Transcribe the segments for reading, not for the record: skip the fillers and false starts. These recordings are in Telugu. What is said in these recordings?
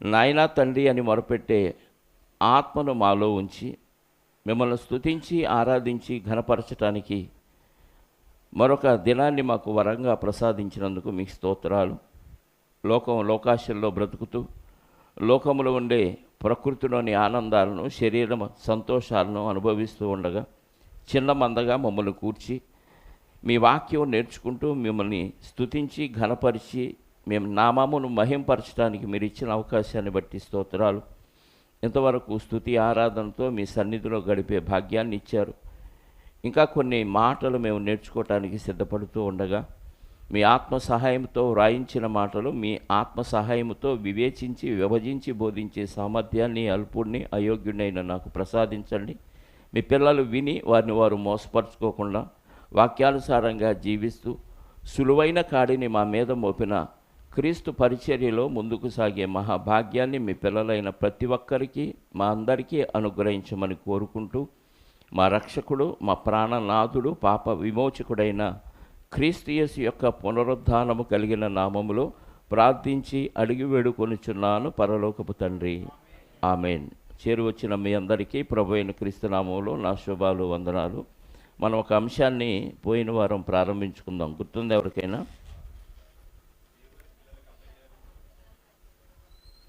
నాయనా తండ్రి అని మొరపెట్టే ఆత్మను మాలో ఉంచి మిమ్మల్ని స్తుతించి ఆరాధించి ఘనపరచటానికి మరొక దినాన్ని మాకు వరంగా ప్రసాదించినందుకు మీకు స్తోత్రాలు. లోకాశల్లో బ్రతుకుతూ లోకములో ఉండే ప్రకృతిలోని ఆనందాలను, శరీర సంతోషాలను అనుభవిస్తూ ఉండగా చిన్న మందగా మమ్మల్ని కూర్చి మీ వాక్యం నేర్చుకుంటూ మిమ్మల్ని స్తుతించి ఘనపరిచి మేము నామమును మహింపరచడానికి మీరు ఇచ్చిన అవకాశాన్ని బట్టి స్తోత్రాలు. ఇంతవరకు స్తుతి ఆరాధనతో మీ సన్నిధిలో గడిపే భాగ్యాన్ని ఇచ్చారు. ఇంకా కొన్ని మాటలు మేము నేర్చుకోవటానికి సిద్ధపడుతూ ఉండగా మీ ఆత్మ సహాయంతో వ్రాయించిన మాటలు మీ ఆత్మ సహాయంతో వివేచించి విభజించి బోధించే సామర్థ్యాన్ని అల్పుణ్ణి అయోగ్యుడైన నాకు ప్రసాదించండి. మీ పిల్లలు విని వారిని వారు మోసపరుచుకోకుండా వాక్యానుసారంగా జీవిస్తూ సులువైన కాడిని మా మీద మోపిన క్రీస్తు పరిచర్యలో ముందుకు సాగే మహాభాగ్యాన్ని మీ పిల్లలైన ప్రతి ఒక్కరికి మా అందరికీ అనుగ్రహించమని కోరుకుంటూ మా రక్షకుడు, మా ప్రాణనాథుడు, పాప విమోచకుడైన క్రీస్తు యేసు యొక్క పునరుద్ధానము కలిగిన నామములో ప్రార్థించి అడిగి వేడుకొనుచున్నాను పరలోకపు తండ్రి, ఆమెన్. చేరువచ్చిన మీ అందరికీ ప్రభు అయిన క్రీస్తు నామములో నా శుభాలు, వందనాలు. మనం ఒక అంశాన్ని పోయిన వారం ప్రారంభించుకుందాం. గుర్తుంది ఎవరికైనా?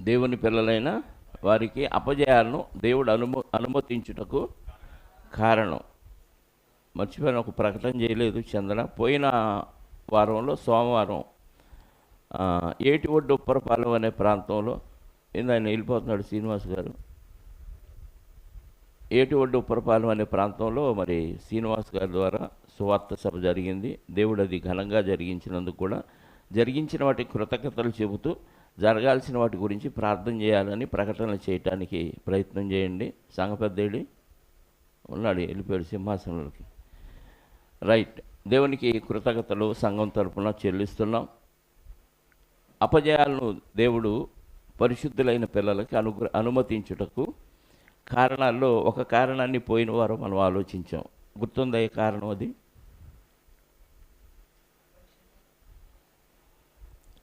దేవుని పిల్లలైన వారికి అపజయాలను దేవుడు అనుమతించుటకు కారణం. మర్చిపోయిన ఒక ప్రకటన చేయలేదు చంద్ర. పోయిన వారంలో సోమవారం ఏటి ఒడ్డు ఉప్పరపాలెం అనే ప్రాంతంలో ఆయన వెళ్ళిపోతున్నాడు శ్రీనివాస్ గారు. ఏటి ఒడ్డు ఉప్పరపాలెం అనే ప్రాంతంలో మరి శ్రీనివాస్ గారి ద్వారా సువార్త సభ జరిగింది. దేవుడు అది ఘనంగా జరిగించినందుకు కూడా జరిగించిన వాటికి కృతజ్ఞతలు చెబుతూ జరగాల్సిన వాటి గురించి ప్రార్థన చేయాలని ప్రకటనలు చేయటానికి ప్రయత్నం చేయండి. సంఘ పెద్దేడి ఉన్నాడు, వెళ్ళిపోయాడు సింహాసనంలోకి. రైట్. దేవునికి కృతజ్ఞతలు సంఘం తరపున చెల్లిస్తున్నాం. అపజయాలను దేవుడు పరిశుద్ధులైన పిల్లలకి అనుమతించుటకు కారణాల్లో ఒక కారణాన్ని పోయిన వారు మనం ఆలోచించాం. గుర్తుందా ఏ కారణం? అది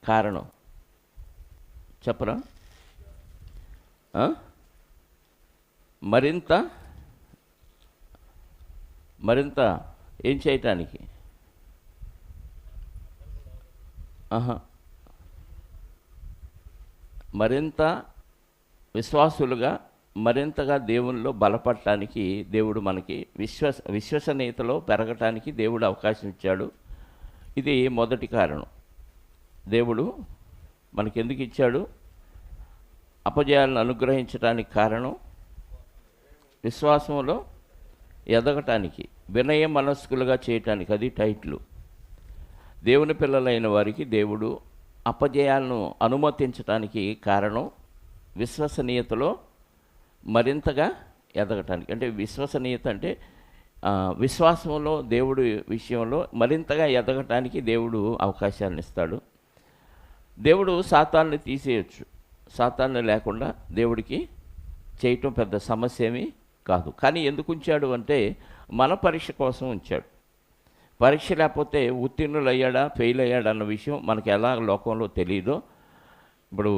కారణం చెప్పరా? మరింత ఏం చేయటానికి? మరింత విశ్వాసులుగా మరింతగా దేవునిలో బలపడటానికి దేవుడు మనకి విశ్వసనీయతలో పెరగటానికి దేవుడు అవకాశం ఇచ్చాడు. ఇది మొదటి కారణం. దేవుడు మనకి ఎందుకు ఇచ్చాడు? అపజయాలను అనుగ్రహించడానికి కారణం విశ్వాసంలో ఎదగటానికి, వినయ మనస్కులుగా చేయటానికి. అది టైటిల్. దేవుని పిల్లలైన వారికి దేవుడు అపజయాలను అనుమతించడానికి కారణం విశ్వసనీయతలో మరింతగా ఎదగటానికి. అంటే విశ్వసనీయత అంటే విశ్వాసంలో దేవుడి విషయంలో మరింతగా ఎదగటానికి దేవుడు అవకాశాలను ఇస్తాడు. దేవుడు సాతాన్ని తీసేయచ్చు. సాతాన్ని లేకుండా దేవుడికి చేయటం పెద్ద సమస్య ఏమీ కాదు. కానీ ఎందుకు ఉంచాడు అంటే మన పరీక్ష కోసం ఉంచాడు. పరీక్ష లేకపోతే ఉత్తీర్ణులు అయ్యాడా ఫెయిల్ అయ్యాడా అన్న విషయం మనకి ఎలా లోకంలో తెలియదో, ఇప్పుడు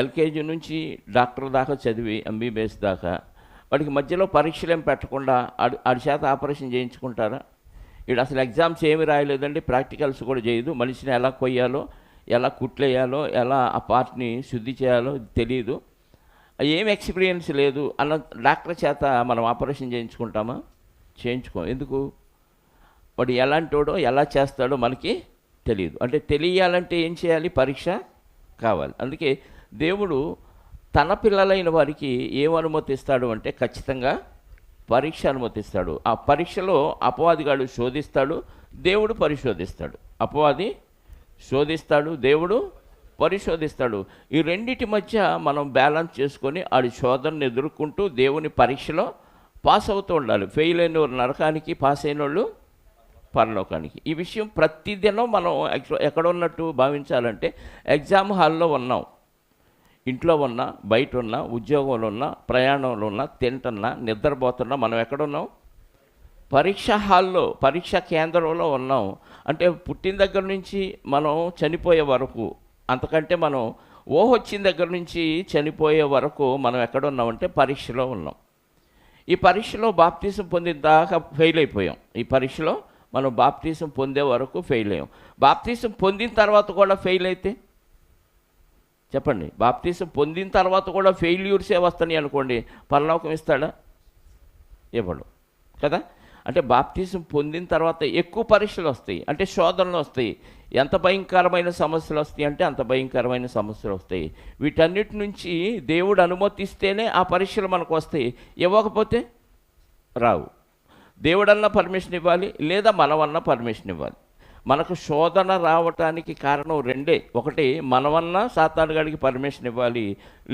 ఎల్కేజీ నుంచి డాక్టర్ దాకా చదివి ఎంబీబీఎస్ దాకా వాడికి మధ్యలో పరీక్షలు ఏం పెట్టకుండా ఆడి చేత ఆపరేషన్ చేయించుకుంటారా? వీడు అసలు ఎగ్జామ్స్ ఏమి రాయలేదండి, ప్రాక్టికల్స్ కూడా చేయదు. మనిషిని ఎలా కొయ్యాలో, ఎలా కుట్లేయాలో, ఎలా ఆ పార్ట్ని శుద్ధి చేయాలో తెలియదు. ఏం ఎక్స్పీరియన్స్ లేదు అన్న డాక్టర్ చేత మనం ఆపరేషన్ చేయించుకుంటామా? చేయించుకోం. ఎందుకు? వాడు ఎలాంటోడో ఎలా చేస్తాడో మనకి తెలియదు. అంటే తెలియాలంటే ఏం చేయాలి? పరీక్ష కావాలి. అందుకే దేవుడు తన పిల్లలైన వారికి ఏం అనుమతిస్తాడు అంటే ఖచ్చితంగా పరీక్ష అనుమతిస్తాడు. ఆ పరీక్షలో అపవాదిగాడు శోధిస్తాడు, దేవుడు పరిశోధిస్తాడు. అపవాది శోధిస్తాడు, దేవుడు పరిశోధిస్తాడు. ఈ రెండిటి మధ్య మనం బ్యాలెన్స్ చేసుకొని ఆడి శోధనను ఎదుర్కొంటూ దేవుని పరీక్షలో పాస్ అవుతూ ఉండాలి. ఫెయిల్ అయిన వాళ్ళు నరకానికి, పాస్ అయిన వాళ్ళు పరలోకానికి. ఈ విషయం ప్రతిదినం మనం ఎక్కడ ఉన్నట్టు భావించాలంటే ఎగ్జామ్ హాల్లో ఉన్నాం, ఇంట్లో ఉన్నా, బయట ఉన్నా, ఉద్యోగంలో ఉన్నా, ప్రయాణంలో ఉన్నా, తింటున్నా, నిద్రపోతున్నా, మనం ఎక్కడున్నాం? పరీక్ష హాల్లో, పరీక్షా కేంద్రంలో ఉన్నాం. అంటే పుట్టిన దగ్గర నుంచి మనం చనిపోయే వరకు, అంతకంటే మనం ఊహ వచ్చిన దగ్గర నుంచి చనిపోయే వరకు మనం ఎక్కడ ఉన్నామంటే పరీక్షలో ఉన్నాం. ఈ పరీక్షలో బాప్తీసం పొందిన దాకా ఫెయిల్ అయిపోయాం. ఈ పరీక్షలో మనం బాప్తీసం పొందే వరకు ఫెయిల్ అయ్యాం. బాప్తీసం పొందిన తర్వాత కూడా ఫెయిల్ అయితే చెప్పండి, బాప్తీసం పొందిన తర్వాత కూడా ఫెయిల్యూర్సే వస్తాయి అనుకోండి, పరలోకం ఇస్తాడా? ఇవ్వడు కదా. అంటే బాప్తీసం పొందిన తర్వాత ఎక్కువ పరీక్షలు వస్తాయి, అంటే శోధనలు వస్తాయి. ఎంత భయంకరమైన సమస్యలు వస్తాయి అంటే అంత భయంకరమైన సమస్యలు వస్తాయి. వీటన్నిటి నుంచి దేవుడు అనుమతిస్తేనే ఆ పరీక్షలు మనకు వస్తాయి. ఇవ్వకపోతే రావు. దేవుడన్నా పర్మిషన్ ఇవ్వాలి, లేదా మనమన్నా పర్మిషన్ ఇవ్వాలి. మనకు శోధన రావటానికి కారణం రెండే. ఒకటి, మనమన్నా సాతాను గాడికి పర్మిషన్ ఇవ్వాలి,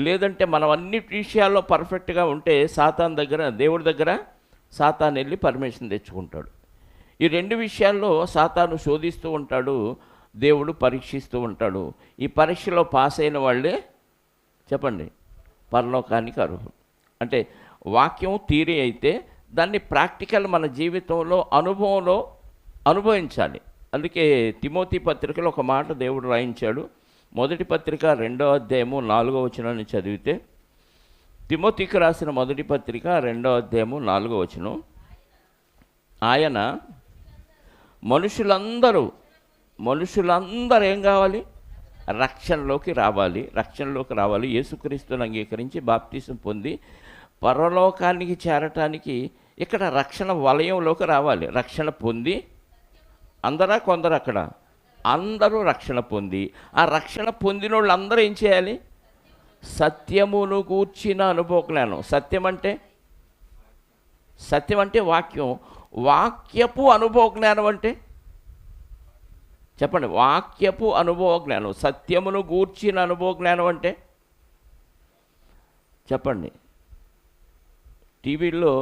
లేదంటే మనం అన్ని విషయాల్లో పర్ఫెక్ట్గా ఉంటే సాతాను దగ్గర, దేవుడి దగ్గర సాతాను వెళ్ళి పర్మిషన్ తెచ్చుకుంటాడు. ఈ రెండు విషయాల్లో సాతాను శోధిస్తూ ఉంటాడు, దేవుడు పరీక్షిస్తూ ఉంటాడు. ఈ పరీక్షలో పాస్ అయిన వాళ్ళే చెప్పండి పరలోకానికి అర్హులు. అంటే వాక్యం థియరీ అయితే దాన్ని ప్రాక్టికల్ మన జీవితంలో అనుభవంలో అనుభవించాలి. అందుకే తిమోతి పత్రికలో ఒక మాట దేవుడు రాయించాడు. మొదటి పత్రిక 2వ అధ్యాయము 4వ వచనాన్ని చదివితే, తిమోతికి రాసిన మొదటి పత్రిక 2వ అధ్యాయము 4వ వచనం, ఆయన మనుషులందరూ ఏం కావాలి? రక్షణలోకి రావాలి. యేసుక్రీస్తుని అంగీకరించి బాప్తీసం పొంది పరలోకానికి చేరటానికి ఇక్కడ రక్షణ వలయంలోకి రావాలి. రక్షణ పొంది అందరా కొందరు అక్కడ అందరూ రక్షణ పొంది, ఆ రక్షణ పొందిన వాళ్ళు అందరూ ఏం చేయాలి? సత్యమును గూర్చిన అనుభవ జ్ఞానం. సత్యం అంటే వాక్యం. వాక్యపు అనుభవ జ్ఞానం అంటే చెప్పండి, వాక్యపు అనుభవ జ్ఞానం. సత్యమును గూర్చిన అనుభవ జ్ఞానం అంటే చెప్పండి. టీవీలో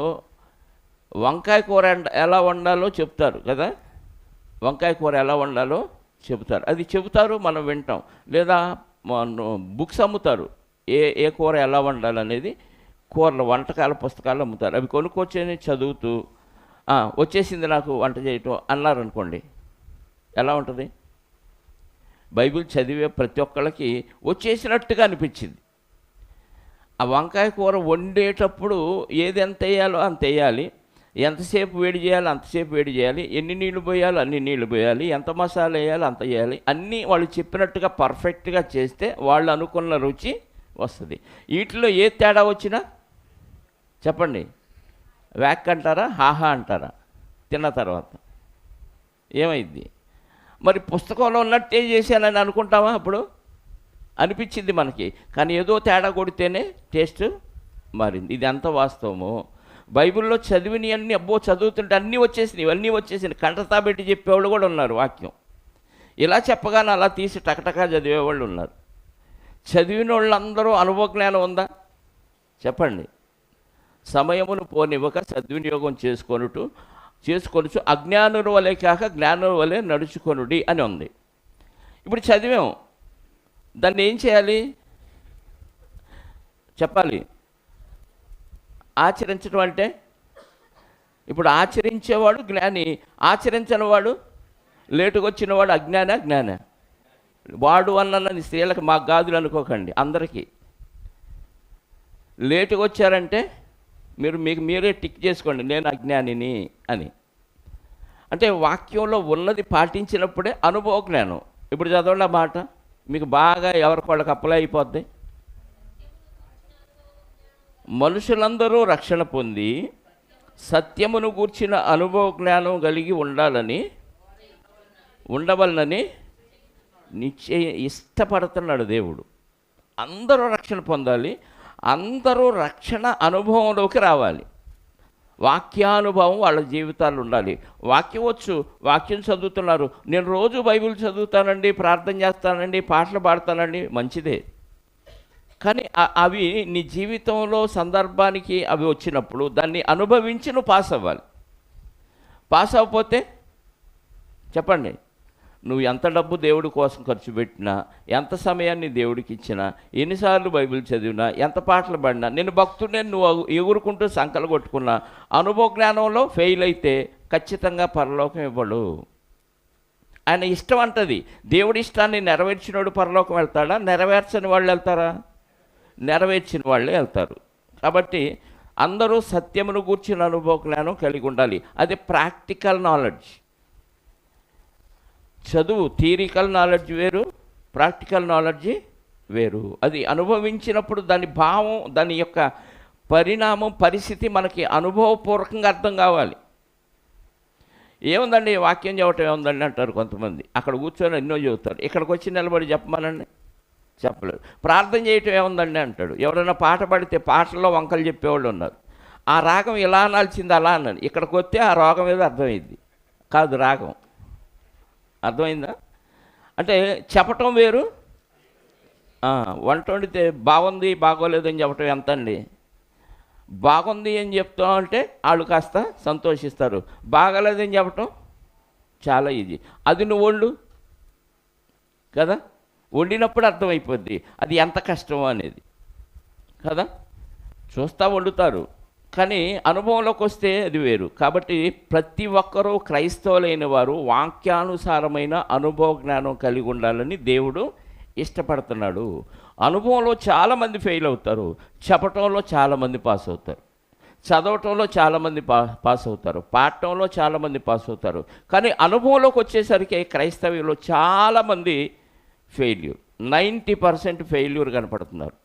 వంకాయ కూర ఎలా వండాలో చెప్తారు కదా, వంకాయ కూర ఎలా వండాలో చెబుతారు, అది చెబుతారు, మనం వింటాం. లేదా బుక్స్ అమ్ముతారు, ఏ కూర ఎలా వండాలనేది, కూరలు వంటకాల పుస్తకాలు అమ్ముతారు. అవి కొనుక్కొచ్చి చదువుతూ వచ్చేసింది నాకు వంట చేయటం అన్నారనుకోండి, ఎలా ఉంటుంది? బైబిల్ చదివే ప్రతి ఒక్కళ్ళకి వచ్చేసినట్టుగా అనిపించింది. ఆ వంకాయ కూర వండేటప్పుడు ఏది ఎంత వేయాలో అంత వేయాలి, ఎంతసేపు వేడి చేయాలో అంతసేపు వేడి చేయాలి, ఎన్ని నీళ్లు పోయాలో అన్ని నీళ్లు పోయాలి, ఎంత మసాలా వేయాలో అంత వేయాలి, అన్నీ వాళ్ళు చెప్పినట్టుగా పర్ఫెక్ట్గా చేస్తే వాళ్ళు అనుకున్న రుచి వస్తుంది. వీటిలో ఏ తేడా వచ్చినా చెప్పండి, వ్యాక్ అంటారా, హాహా అంటారా? తిన్న తర్వాత ఏమైంది? మరి పుస్తకంలో ఉన్నట్టే చేశానని అనుకుంటామా? అప్పుడు అనిపించింది మనకి, కానీ ఏదో తేడా కొడితేనే టేస్ట్ మారింది. ఇది ఎంత వాస్తవమో. బైబిల్లో చదివినవి అన్నీ చదువుతుంటే అన్నీ వచ్చేసినాయి. కంటతా పెట్టి చెప్పేవాళ్ళు కూడా ఉన్నారు వాక్యం. ఇలా చెప్పగానే అలా తీసి టకటకా చదివేవాళ్ళు ఉన్నారు. చదివిన వాళ్ళందరూ అనుభవ జ్ఞానం ఉందా? చెప్పండి. సమయమును పోనివ్వక సద్వినియోగం చేసుకొనుచు అజ్ఞానుల వలె కాక జ్ఞానుల వలె నడుచుకొనుడి అని ఉంది. ఇప్పుడు చదివాం, దాన్ని ఏం చేయాలి? చెప్పాలి. ఆచరించడం అంటే ఇప్పుడు ఆచరించేవాడు జ్ఞాని, ఆచరించని వాడు లేటుగా వచ్చినవాడు జ్ఞాన వాడు అన్న స్త్రీలకు మాకు గాదులు అనుకోకండి, అందరికీ. లేటుగా వచ్చారంటే మీకు మీరే టిక్ చేసుకోండి, నేను అజ్ఞానిని అని. అంటే వాక్యంలో ఉన్నది పాటించినప్పుడే అనుభవ జ్ఞానం. ఇప్పుడు చదవండి ఆ మాట, మీకు బాగా ఎవరికి వాళ్ళకి అప్లై అయిపోద్ది. మనుషులందరూ రక్షణ పొంది సత్యమును గూర్చిన అనుభవ జ్ఞానం కలిగి ఉండవలనని నిశ్చయ ఇష్టపడుతున్నాడు దేవుడు. అందరూ రక్షణ పొందాలి, అందరూ రక్షణ అనుభవంలోకి రావాలి. వాక్యానుభవం వాళ్ళ జీవితాలు ఉండాలి. వాక్యం చదువుతున్నారు, నేను రోజు బైబిల్ చదువుతానండి, ప్రార్థన చేస్తానండి, పాటలు పాడతానండి, మంచిదే. కానీ అవి నీ జీవితంలో సందర్భానికి అవి వచ్చినప్పుడు దాన్ని అనుభవించి నువ్వు పాస్ అవ్వాలి. పాస్ అవ్వకపోతే చెప్పండి, నువ్వు ఎంత డబ్బు దేవుడి కోసం ఖర్చు పెట్టినా, ఎంత సమయాన్ని దేవుడికి ఇచ్చినా, ఎన్నిసార్లు బైబిల్ చదివినా, ఎంత పాటలు పాడినా, నేను భక్తుడిని నువ్వు ఎగురుకుంటూ సంకలు కొట్టుకున్నా, అనుభవ జ్ఞానంలో ఫెయిల్ అయితే ఖచ్చితంగా పరలోకం ఇవ్వడు. ఆయన ఇష్టం అంటది. దేవుడి ఇష్టాన్ని నెరవేర్చినోడు పరలోకం వెళ్తాడా? నెరవేర్చని వాళ్ళు వెళ్తారా? నెరవేర్చిన వాళ్ళే వెళ్తారు. కాబట్టి అందరూ సత్యమును గూర్చిన అనుభవ జ్ఞానం కలిగి ఉండాలి. అది ప్రాక్టికల్ నాలెడ్జ్. చదువు థియరికల్ నాలెడ్జ్ వేరు, ప్రాక్టికల్ నాలెడ్జ్ వేరు. అది అనుభవించినప్పుడు దాని భావం, దాని యొక్క పరిణామం, పరిస్థితి మనకి అనుభవపూర్వకంగా అర్థం కావాలి. ఏముందండి వాక్యం చెప్పటం ఏముందండి అంటారు కొంతమంది. అక్కడ కూర్చొని ఎన్నో చెబుతారు. ఇక్కడికి వచ్చి నిలబడి చెప్పమనండి, చెప్పలేరు. ప్రార్థన చేయటం ఏముందండి అంటాడు. ఎవరైనా పాట పాడితే పాటల్లో వంకలు చెప్పేవాళ్ళు ఉన్నారు. ఆ రాగం ఇలా అనాల్సింది అలా అన్నాడు. ఇక్కడికి వస్తే ఆ రాగం ఏదో అర్థమైంది కాదు, రాగం అర్థమైందా? అంటే చెప్పటం వేరు, వంట వండితే బాగుంది బాగోలేదని చెప్పటం ఎంత అండి. బాగుంది అని చెప్తాం అంటే వాళ్ళు కాస్త సంతోషిస్తారు. బాగలేదని చెప్పటం చాలా ఈజీ. అది నువ్వు వండు కదా, వండినప్పుడు అర్థమైపోద్ది అది ఎంత కష్టమో అనేది కదా. చూస్తా వండుతారు, కానీ అనుభవంలోకి వస్తే అది వేరు. కాబట్టి ప్రతి ఒక్కరూ క్రైస్తవులైన వారు వాక్యానుసారమైన అనుభవ జ్ఞానం కలిగి ఉండాలని దేవుడు ఇష్టపడుతున్నాడు. అనుభవంలో చాలామంది ఫెయిల్ అవుతారు, చెప్పటంలో చాలామంది పాస్ అవుతారు, చదవటంలో చాలామంది పాస్ అవుతారు, పాడటంలో చాలామంది పాస్ అవుతారు. కానీ అనుభవంలోకి వచ్చేసరికి క్రైస్తవ్యంలో చాలామంది ఫెయిల్యూర్, 90% ఫెయిల్యూర్ కనపడుతున్నారు.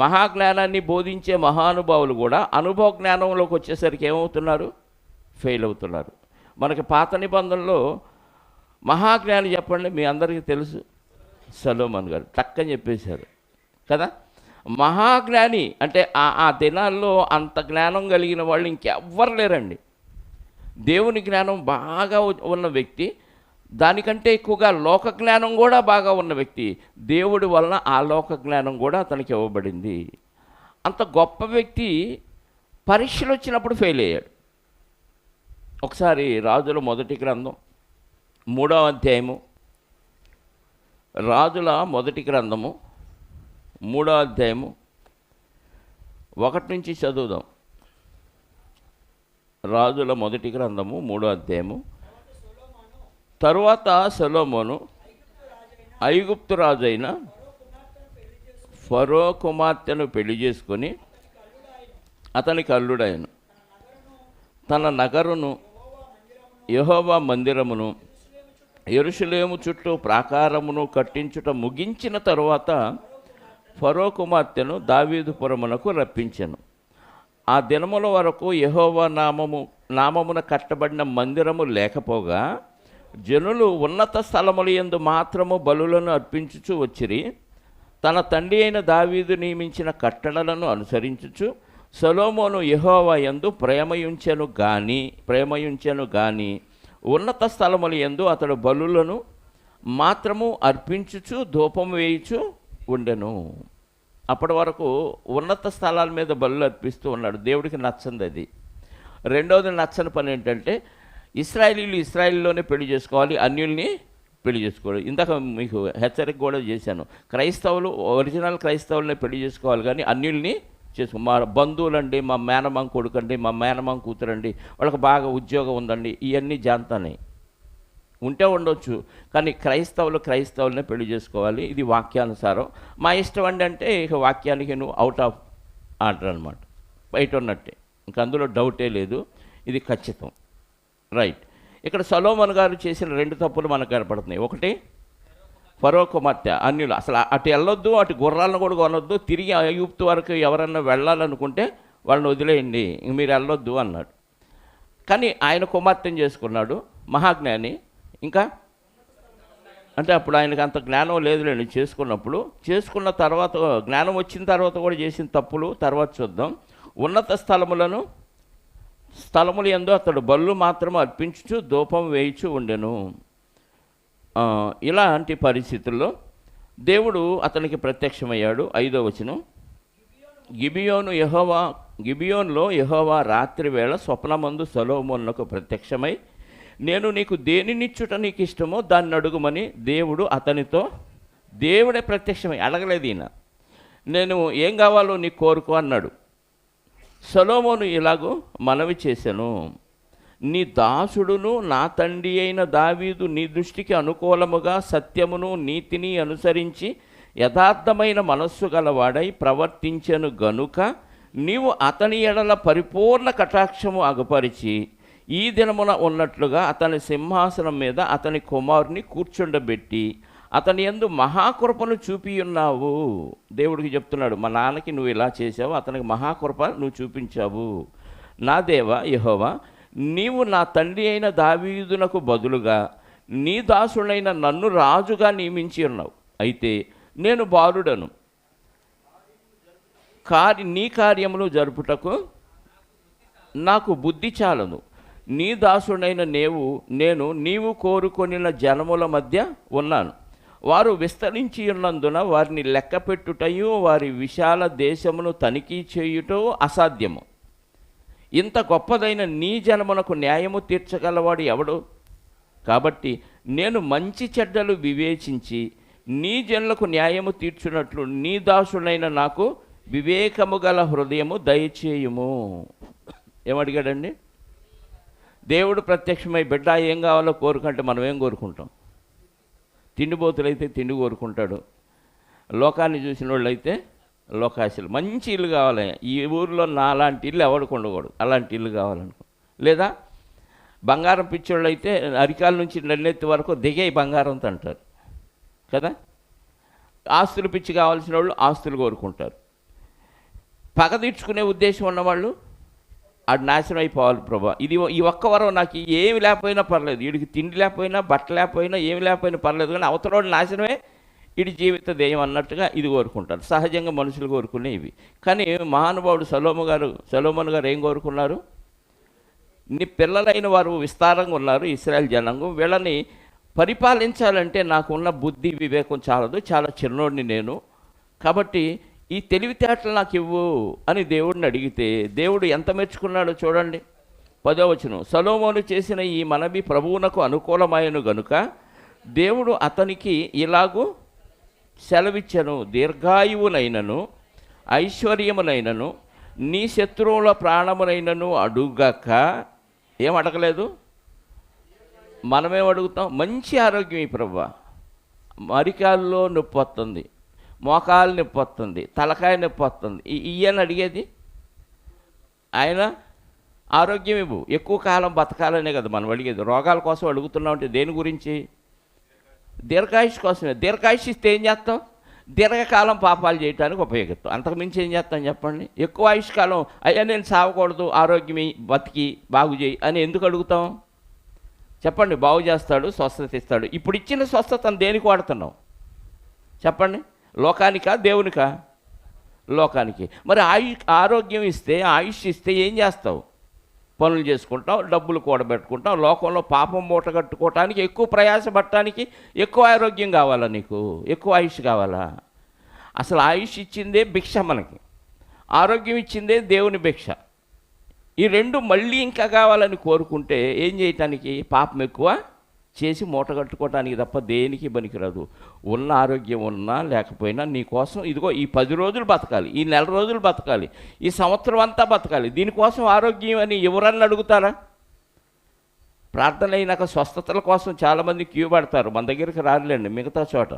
మహాజ్ఞానాన్ని బోధించే మహానుభావులు కూడా అనుభవ జ్ఞానంలోకి వచ్చేసరికి ఏమవుతున్నారు? ఫెయిల్ అవుతున్నారు. మనకి పాత నిబంధనలో మహాజ్ఞాని చెప్పండి, మీ అందరికీ తెలుసు, సొలొమోను గారు టక్కని చెప్పేశారు కదా. మహాజ్ఞాని అంటే ఆ దినాల్లో అంత జ్ఞానం కలిగిన వాళ్ళు ఇంకెవ్వరు లేరండి. దేవుని జ్ఞానం బాగా ఉన్న వ్యక్తి, దానికంటే ఎక్కువగా లోక జ్ఞానం కూడా బాగా ఉన్న వ్యక్తి, దేవుడి వలన ఆ లోక జ్ఞానం కూడా అతనికి ఇవ్వబడింది. అంత గొప్ప వ్యక్తి పరీక్షలు వచ్చినప్పుడు ఫెయిల్ అయ్యాడు. ఒకసారి రాజుల మొదటి గ్రంథం 3వ అధ్యాయము, రాజుల మొదటి గ్రంథము 3వ అధ్యాయము 1 నుంచి చదువుదాం. రాజుల మొదటి గ్రంథము 3వ అధ్యాయము. తరువాత సొలొమోను ఐగుప్తు రాజైన ఫరో కుమార్తెను పెళ్లి చేసుకొని అతనికి అల్లుడైన తన నగరును యెహోవా మందిరమును యెరూషలేము చుట్టూ ప్రాకారమును కట్టించుట ముగించిన తరువాత ఫరో కుమార్తెను దావీదుపురమునకు రప్పించెను. ఆ దినముల వరకు యెహోవా నామమున కట్టబడిన మందిరము లేకపోగా జనులు ఉన్నత స్థలముల యందు మాత్రము బలులను అర్పించుచు వచ్చిరి. తన తండ్రి అయిన దావీదు నియమించిన కట్టడలను అనుసరించుచు సొలొమోను యెహోవా యందు ప్రేమయుంచెను గాని ఉన్నత స్థలముల యందు అతడు బలులను మాత్రము అర్పించుచు ధూపం వేయుచు ఉండెను. అప్పటి వరకు ఉన్నత స్థలాల మీద బలులు అర్పిస్తూ ఉన్నాడు. దేవుడికి నచ్చంది అది. రెండవది నచ్చని పని ఏంటంటే ఇస్రాయేలీలోనే పెళ్లి చేసుకోవాలి, అన్యుల్ని పెళ్లి చేసుకోవాలి. ఇందాక మీకు హెచ్చరిక కూడా చేశాను. క్రైస్తవులు ఒరిజినల్ క్రైస్తవులనే పెళ్లి చేసుకోవాలి, కానీ అన్యుల్ని మా బంధువులండి, మా మేనమామ కొడుకండి, మా మేనమామ కూతురండి, వాళ్ళకి బాగా ఉద్యోగం ఉందండి, ఇవన్నీ జాంతానే ఉంటే ఉండొచ్చు, కానీ క్రైస్తవులనే పెళ్లి చేసుకోవాలి. ఇది వాక్యానుసారం. మా ఇష్టం అండి అంటే ఇక వాక్యానికి నువ్వు అవుట్ ఆఫ్ ఆర్డర్ అనమాట, బయట ఉన్నట్టే, ఇంక అందులో డౌటే లేదు, ఇది ఖచ్చితం. రైట్. ఇక్కడ సొలొమోను గారు చేసిన 2 తప్పులు మనకు కనపడుతున్నాయి. ఒకటి, ఫరో కుమార్తె అన్యులు అసలు అటు వెళ్ళొద్దు, అటు గుర్రాలను కూడా కొనొద్దు, తిరిగి ఐగుప్తు వరకు ఎవరన్నా వెళ్ళాలనుకుంటే వాళ్ళని వదిలేయండి, ఇంక మీరు వెళ్ళొద్దు అన్నాడు. కానీ ఆయన కుమార్తెను చేసుకున్నాడు, మహాజ్ఞాని. ఇంకా అంటే అప్పుడు ఆయనకు అంత జ్ఞానం లేదులేండి చేసుకున్న తర్వాత, జ్ఞానం వచ్చిన తర్వాత కూడా చేసిన తప్పులు తర్వాత చూద్దాం. ఉన్నత స్థలముల యందు అతడు బళ్ళు మాత్రం అర్పించుచు ధూపం వేయిచు ఉండెను. ఇలాంటి పరిస్థితుల్లో దేవుడు అతనికి ప్రత్యక్షమయ్యాడు. 5వ వచనం, గిబియోనులో యెహోవా రాత్రి వేళ స్వప్నమందు సొలొమోనునకు ప్రత్యక్షమై, నేను నీకు దేనినిచ్చుట నీకు ఇష్టమో దాన్ని అడుగుమని దేవుడే ప్రత్యక్షమై, అడగలేదు ఈయన, నేను ఏం కావాలో నీకు కోరుకో అన్నాడు. సొలొమోను ఇలాగూ మనవి చేశాను, నీ దాసుడును నా తండ్రి అయిన దావీదు నీ దృష్టికి అనుకూలముగా సత్యమును నీతిని అనుసరించి యథార్థమైన మనస్సు గలవాడై ప్రవర్తించెను గనుక నీవు అతని ఎడల పరిపూర్ణ కటాక్షము అగపరిచి ఈ దినమున ఉన్నట్లుగా అతని సింహాసనం మీద అతని కుమారుని కూర్చుండబెట్టి అతని యందు మహాకృపను చూపియున్నావు. దేవుడికి చెప్తున్నాడు, మా నాన్నకి నువ్వు ఇలా చేసావు, అతనికి మహాకృప నువ్వు చూపించావు. నా దేవా యెహోవా, నీవు నా తండ్రి అయిన దావీదునకు బదులుగా నీ దాసుడైన నన్ను రాజుగా నియమించి ఉన్నావు. అయితే నేను బాలుడను, నీ కార్యములు జరుపుటకు నాకు బుద్ధి చాలదు. నీ దాసుడైన నేను నీవు కోరుకొనిన జనముల మధ్య ఉన్నాను. వారు విస్తరించి ఉన్నందున వారిని లెక్కపెట్టుటయు వారి విశాల దేశమును తనిఖీ చేయుటో అసాధ్యము. ఇంత గొప్పదైన నీ జనమునకు న్యాయము తీర్చగలవాడు ఎవడు? కాబట్టి నేను మంచి చెడ్డలు వివేచించి నీ జనులకు న్యాయము తీర్చున్నట్లు నీ దాసుడైన నాకు వివేకము గల హృదయము దయచేయుము. ఏమడిగాడండి? దేవుడు ప్రత్యక్షమై బిడ్డ ఏం కావాలో కోరుకుంటే మనం ఏం కోరుకుంటాం? తిండిపోతులైతే తిండి కోరుకుంటాడు, లోకాన్ని చూసిన వాళ్ళు అయితే లోకాశలు. మంచి ఇల్లు కావాలి, ఈ ఊరిలో నా అలాంటి ఇల్లు ఎవరికి ఉండకూడదు, అలాంటి ఇల్లు కావాలనుకో. లేదా బంగారం పిచ్చోళ్ళు అయితే అరికాల నుంచి నన్నెత్తి వరకు దిగే బంగారంతో అంటారు కదా. ఆస్తులు పిచ్చి కావాల్సిన వాళ్ళు ఆస్తులు కోరుకుంటారు. పగ తీర్చుకునే ఉద్దేశం ఉన్నవాళ్ళు అది నాశనం అయిపోవాలి ప్రభా, ఈ ఒక్క వరం నాకు ఏమి లేకపోయినా పర్లేదు, వీడికి తిండి లేకపోయినా బట్ట లేకపోయినా ఏమి లేకపోయినా పర్లేదు, కానీ అవతల నాశనమే వీడి జీవిత ధ్యేయం అన్నట్టుగా ఇది కోరుకుంటారు. సహజంగా మనుషులు కోరుకునే ఇవి. కానీ మహానుభావుడు సొలొమోను గారు ఏం కోరుకున్నారు? నీ పిల్లలైన వారు విస్తారంగా ఉన్నారు, ఇశ్రాయేల్ జనాంగం, వీళ్ళని పరిపాలించాలంటే నాకున్న బుద్ధి వివేకం చాలదు, చాలా చిన్నోడిని నేను, కాబట్టి ఈ తెలివితేటలు నాకు ఇవ్వు అని దేవుడిని అడిగితే దేవుడు ఎంత మెచ్చుకున్నాడో చూడండి. 10వ వచనం, సొలొమోను చేసిన ఈ మనవి ప్రభువునకు అనుకూలమైనను గనుక దేవుడు అతనికి ఇలాగూ సెలవిచ్చెను, దీర్ఘాయువునైనను ఐశ్వర్యమునైనను నీ శత్రువుల ప్రాణమునైనను అడుగక. ఏం అడగలేదు? మనమేం అడుగుతాం? మంచి ఆరోగ్యం ఈ ప్రభువా, మరికాల్లో నొప్పి వస్తుంది, మోకాలు నొప్పి వస్తుంది, తలకాయ నొప్పి వస్తుంది, ఇయ్యని అడిగేది. ఆయన ఆరోగ్యం ఇవ్వు, ఎక్కువ కాలం బతకాలనే కదా మనం అడిగేది. రోగాల కోసం అడుగుతున్నాం అంటే దేని గురించి? దీర్ఘాయుష్ కోసమే. దీర్ఘాయుష్ ఇస్తే ఏం చేస్తాం? దీర్ఘకాలం పాపాలు చేయడానికి ఉపయోగిస్తాం. అంతకుమించి ఏం చేస్తాం చెప్పండి? ఎక్కువ ఆయుష్కాలం అయ్యా నేను సావకూడదు, ఆరోగ్యమే బతికి బాగు చేయి అని ఎందుకు అడుగుతాం చెప్పండి? బాగు చేస్తాడు, స్వస్థత ఇస్తాడు. ఇప్పుడు ఇచ్చిన స్వస్థతను దేనికి వాడుతున్నాం చెప్పండి? లోకానికా దేవునికా? లోకానికి. మరి ఆరోగ్యం ఇస్తే, ఆయుష్ ఇస్తే ఏం చేస్తావు? పనులు చేసుకుంటాం, డబ్బులు కూడబెట్టుకుంటాం, లోకంలో పాపం మూట కట్టుకోవటానికి, ఎక్కువ ప్రయాసపడటానికి ఎక్కువ ఆరోగ్యం కావాలా నీకు? ఎక్కువ ఆయుష్ కావాలా? అసలు ఆయుష్ ఇచ్చిందే భిక్ష మనకి, ఆరోగ్యం ఇచ్చిందే దేవుని భిక్ష. ఈ రెండు మళ్ళీ ఇంకా కావాలని కోరుకుంటే ఏం చేయటానికి? పాపం ఎక్కువ చేసి మూట కట్టుకోవటానికి తప్ప దేనికి పనికిరాదు. ఉన్న ఆరోగ్యం ఉన్నా లేకపోయినా నీ కోసం ఇదిగో ఈ 10 రోజులు బతకాలి, ఈ నెల రోజులు బతకాలి, ఈ సంవత్సరం అంతా బతకాలి, దీనికోసం ఆరోగ్యం అని ఎవరన్నా అడుగుతారా? ప్రార్థన అయినాక స్వస్థతల కోసం చాలామంది క్యూ పడతారు, మన దగ్గరికి రారులేండి మిగతా చోట.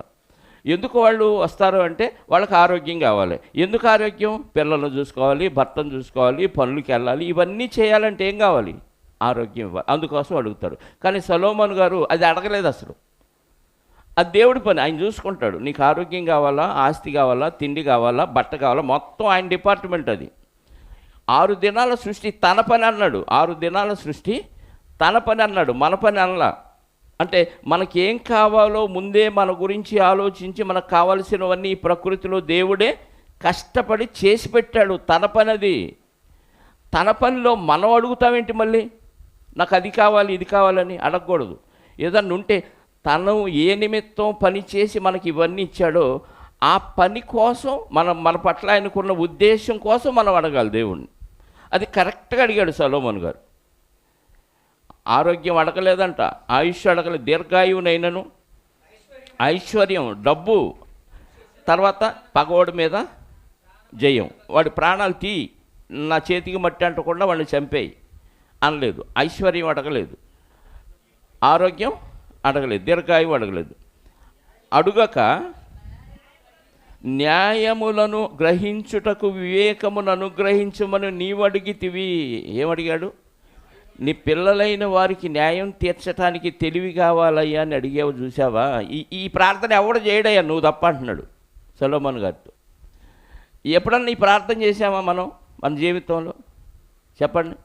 ఎందుకు వాళ్ళు వస్తారు అంటే వాళ్ళకి ఆరోగ్యం కావాలి. ఎందుకు ఆరోగ్యం? పిల్లలను చూసుకోవాలి, భర్తను చూసుకోవాలి, పనులకి వెళ్ళాలి, ఇవన్నీ చేయాలంటే ఏం కావాలి? ఆరోగ్యం ఇవ్వాలి. అందుకోసం అడుగుతాడు. కానీ సొలొమోను గారు అది అడగలేదు అసలు. అది దేవుడి పని, ఆయన చూసుకుంటాడు. నీకు ఆరోగ్యం కావాలా, ఆస్తి కావాలా, తిండి కావాలా, బట్ట కావాలా, మొత్తం ఆయన డిపార్ట్మెంట్ అది. 6 దినాల సృష్టి తన పని అన్నాడు. 6 దినాల సృష్టి తన పని అన్నాడు, మన పని అనలా. అంటే మనకేం కావాలో ముందే మన గురించి ఆలోచించి మనకు కావాల్సినవన్నీ ఈ ప్రకృతిలో దేవుడే కష్టపడి చేసి పెట్టాడు. తన పని అది. తన పనిలో మనం అడుగుతామేంటి? మళ్ళీ నాకు అది కావాలి, ఇది కావాలని అడగకూడదు. ఏదన్నా ఉంటే తను ఏ నిమిత్తం పని చేసి మనకి ఇవన్నీ ఇచ్చాడో ఆ పని కోసం మన పట్ల ఆయనకున్న ఉద్దేశం కోసం మనం అడగాలి దేవుణ్ణి. అది కరెక్ట్గా అడిగాడు సొలొమోను గారు. ఆరోగ్యం అడగలేదంట, ఆయుష్ అడగలేదు, దీర్ఘాయువునైనను ఐశ్వర్యం, డబ్బు, తర్వాత పగవాడి మీద జయం, వాడి ప్రాణాలు నా చేతికి మట్టి అంటకుండా వాడిని చంపేయి అనలేదు, ఐశ్వర్యం అడగలేదు, ఆరోగ్యం అడగలేదు, దీర్ఘాయువు అడగలేదు. అడుగక న్యాయములను గ్రహించుటకు వివేకమును అనుగ్రహించమని నీవు అడిగితివి. ఏమడిగాడు? నీ పిల్లలైన వారికి న్యాయం తీర్చడానికి తెలివి కావాలయ్యా అని అడిగావు. చూసావా? ఈ ప్రార్థన ఎవడు చేయడయ్యా, నువ్వు తప్ప అంటున్నాడు సొలొమోను గారితో. ఎప్పుడన్నా ఈ ప్రార్థన చేసామా మనం మన జీవితంలో? చెప్పండి.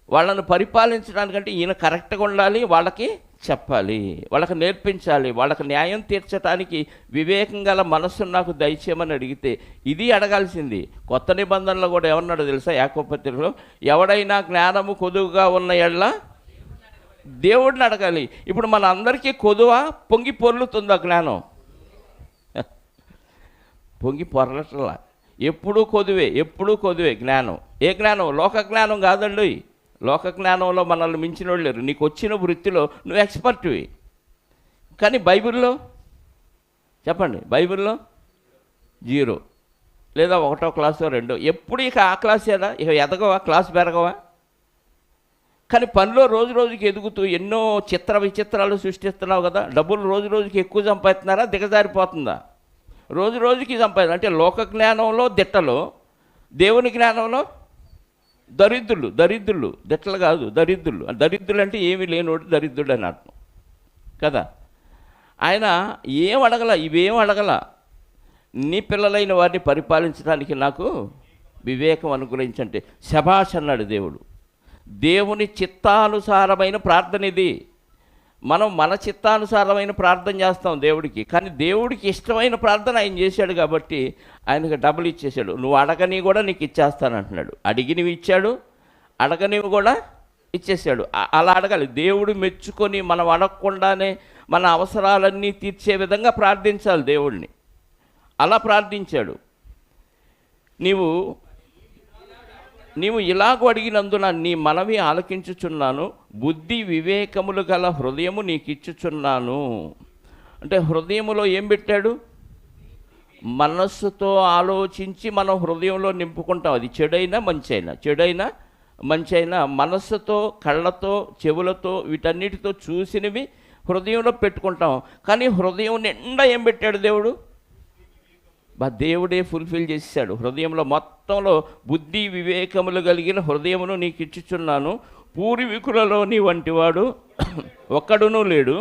వాళ్ళను పరిపాలించడానికంటే ఈయన కరెక్ట్గా ఉండాలి, వాళ్ళకి చెప్పాలి, వాళ్ళకి నేర్పించాలి, వాళ్ళకి న్యాయం తీర్చడానికి వివేకం గల మనస్సును నాకు దయచేయమని అడిగితే ఇది అడగాల్సింది. కొత్త నిబంధనలో కూడా ఏమన్నాడో తెలుసా? యాకోబు పత్రికలో, ఎవడైనా జ్ఞానము కొదువుగా ఉన్న ఎడల దేవుడిని అడగాలి. ఇప్పుడు మన అందరికీ కొదువ పొంగి పొర్లుతుందా జ్ఞానం? పొంగి పొరలట్లా, ఎప్పుడూ కొదువే జ్ఞానం. ఏ జ్ఞానం? లోక జ్ఞానం కాదండి. లోక జ్ఞానంలో మనల్ని మించిన వాళ్ళు లేరు. నీకు వచ్చిన వృత్తిలో నువ్వు ఎక్స్పర్ట్వి. కానీ బైబిల్లో చెప్పండి, బైబిల్లో 0 లేదా 1వ క్లాసో 2. ఎప్పుడు ఇక ఆ క్లాసేనా? ఇక ఎదగవా? క్లాస్ పెరగవా? కానీ పనిలో రోజు రోజుకి ఎదుగుతూ ఎన్నో చిత్ర విచిత్రాలు సృష్టిస్తున్నావు కదా. డబ్బులు రోజు రోజుకి ఎక్కువ సంపాదిస్తున్నారా, దిగజారిపోతుందా? రోజు రోజుకి సంపాదన. అంటే లోక జ్ఞానంలో దిట్టలు, దేవుని జ్ఞానంలో దరిద్రులు. దిట్టలు కాదు, దరిద్రులు. దరిద్రులు అంటే ఏమీ లేనోడు దరిద్రుడు అని అర్థం కదా. ఆయన ఇవేం అడగల. నీ పిల్లలైన వారిని పరిపాలించడానికి నాకు వివేకం అనుగ్రహించంటే శభాష్ అన్నాడు దేవుడు. దేవుని చిత్తానుసారమైన ప్రార్థన ఇది. మనం మన చిత్తానుసారమైన ప్రార్థన చేస్తాం దేవుడికి, కానీ దేవుడికి ఇష్టమైన ప్రార్థన ఆయన చేశాడు కాబట్టి ఆయనకు డబ్బులు ఇచ్చేశాడు. నువ్వు అడగని కూడా నీకు ఇచ్చేస్తానంటున్నాడు. అడిగినవి ఇచ్చాడు, అడగనివి కూడా ఇచ్చేసాడు. అలా అడగాలి. దేవుడు మెచ్చుకొని మనం అడగకుండానే మన అవసరాలన్నీ తీర్చే విధంగా ప్రార్థించాలి దేవుడిని. అలా ప్రార్థించాడు. నీవు ఇలాగూ అడిగినందున నీ మనవి ఆలకించుచున్నాను, బుద్ధి వివేకములు గల హృదయము నీకు ఇచ్చుచున్నాను. అంటే హృదయములో ఏం పెట్టాడు? మనస్సుతో ఆలోచించి మనం హృదయంలో నింపుకుంటాం. అది చెడైనా మంచైనా మనస్సుతో, కళ్ళతో, చెవులతో, వీటన్నిటితో చూసినవి హృదయంలో పెట్టుకుంటాం. కానీ హృదయం నిండా ఏం పెట్టాడు దేవుడు? దేవుడే ఫుల్ఫిల్ చేశాడు. హృదయంలో మొత్తంలో బుద్ధి వివేకములు కలిగిన హృదయమును నీకు ఇచ్చుచున్నాను. పూర్వీకులలో నీ వంటివాడు ఒక్కడునూ లేడు,